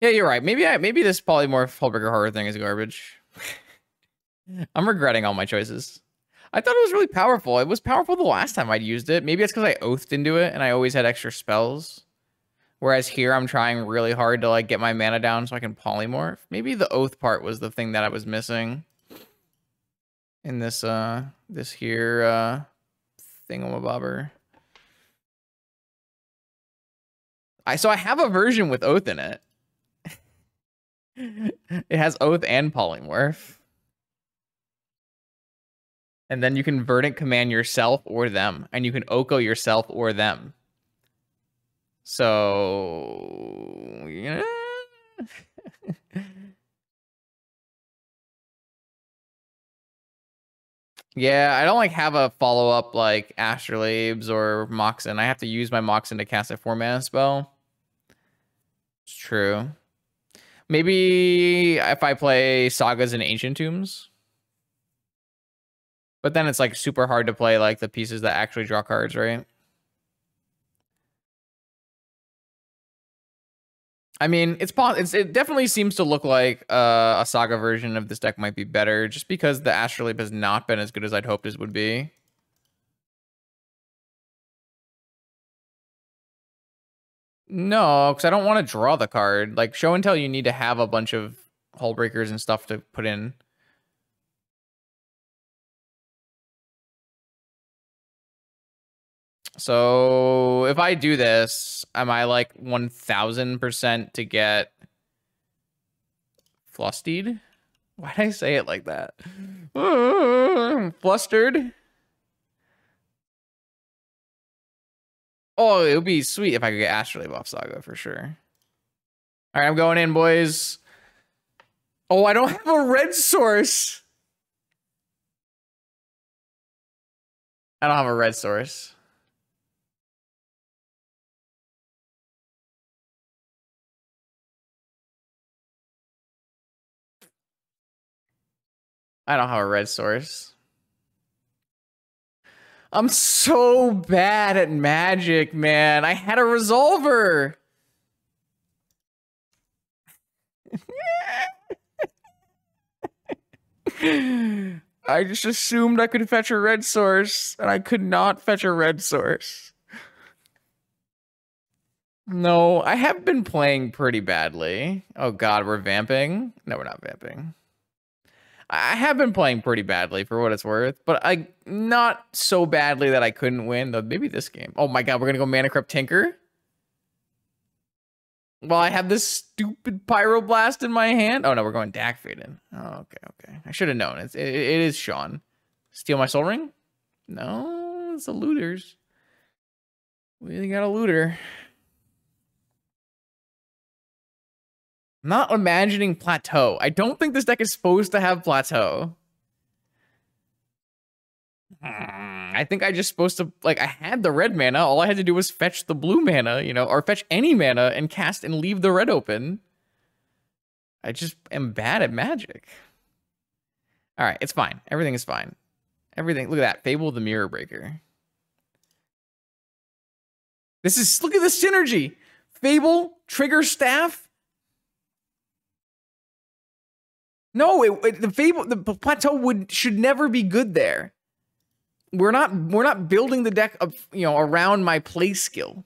Yeah, you're right. Maybe this Polymorph Hullbreaker Horror thing is garbage. I'm regretting all my choices. I thought it was really powerful. It was powerful the last time I'd used it. Maybe it's because I oathed into it and I always had extra spells. Whereas here I'm trying really hard to like get my mana down so I can polymorph. Maybe the oath part was the thing that I was missing in this this here thingamabobber. So I have a version with oath in it. It has oath and polymorph. And then you can Verdant Command yourself or them. And you can Oko yourself or them. So... yeah. Yeah, I don't like have a follow-up like Astrolabes or Moxen. I have to use my Moxen to cast a 4-mana spell. It's true. Maybe if I play Sagas and Ancient Tombs. But then it's like super hard to play like the pieces that actually draw cards, right? I mean, it definitely seems to look like a Saga version of this deck might be better, just because the Astrolabe has not been as good as I'd hoped it would be. No, because I don't want to draw the card. Like, Show and Tell, you need to have a bunch of Hullbreakers and stuff to put in. So if I do this, am I like 1000% to get Flusteed? Why did I say it like that? Flustered? Oh, it would be sweet if I could get Astrolabe off Saga for sure. All right, I'm going in, boys. Oh, I don't have a red source. I don't have a red source. I don't have a red source. I'm so bad at Magic, man. I had a Resolver. I just assumed I could fetch a red source, and I could not fetch a red source. No, I have been playing pretty badly. Oh god, we're vamping? No, we're not vamping. I have been playing pretty badly for what it's worth, but not so badly that I couldn't win, though maybe this game. Oh my god, we're gonna go Mana Crypt Tinker? Well, I have this stupid Pyroblast in my hand. Oh no, we're going Dak Faden. Oh, okay. I should have known. It is Sean. Steal my Soul Ring? No, it's the looters. We got a looter. I'm not imagining Plateau. I don't think this deck is supposed to have Plateau. I think I just supposed to, like, I had the red mana. All I had to do was fetch the blue mana, you know, or fetch any mana and cast and leave the red open. I just am bad at Magic. All right, it's fine. Everything is fine. Everything. Look at that. Fable the Mirror Breaker. This is, look at the synergy. Fable, trigger staff. No, the Plateau should never be good there. We're not building the deck up, you know, around my play skill.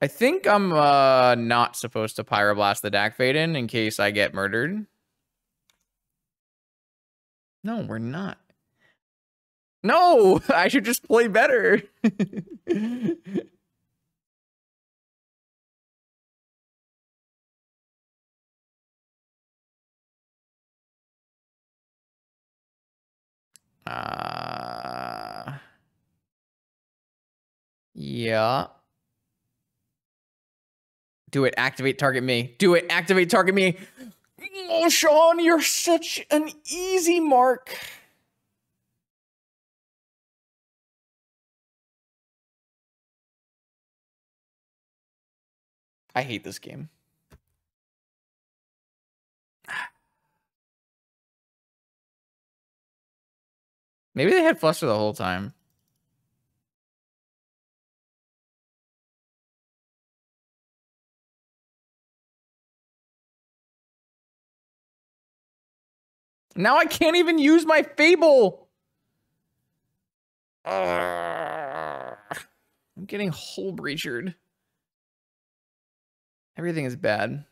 I think I'm not supposed to Pyroblast the Dak Faden in case I get murdered. No, we're not. No, I should just play better. Yeah. Do it. Activate, target me. Do it. Activate, target me. Oh, Sean, you're such an easy mark. I hate this game. Maybe they had Fluster the whole time. Now I can't even use my Fable. I'm getting Hullbreakered. Everything is bad.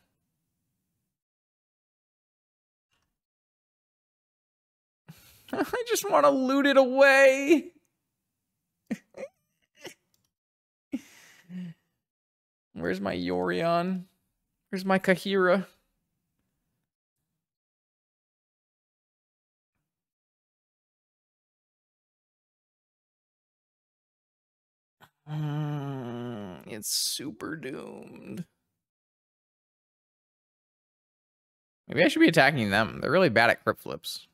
I just want to loot it away. Where's my Yorion? Where's my Kahira? It's super doomed. Maybe I should be attacking them. They're really bad at crypt flips.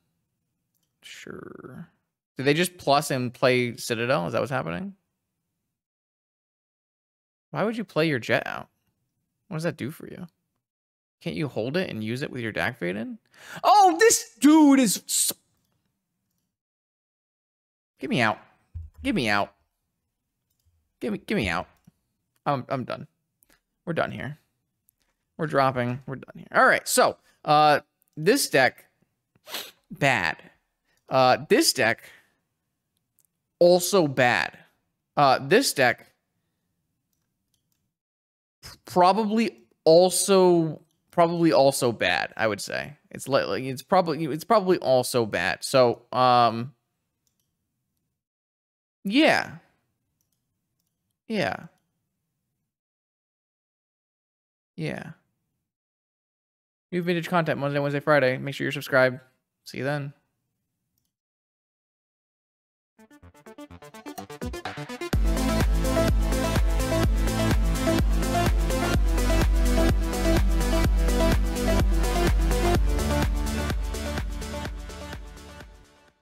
Sure. Did they just plus and play Citadel? Is that what's happening? Why would you play your Jet out? What does that do for you? Can't you hold it and use it with your Dak Faden? Oh, this dude is... Get me out. Get me out. Get me out. I'm done. We're done here. We're dropping. We're done here. All right, so this deck, bad. This deck, also bad. This deck, probably also bad. I would say it's probably also bad. So yeah. New vintage content Monday, Wednesday, Friday. Make sure you're subscribed. See you then.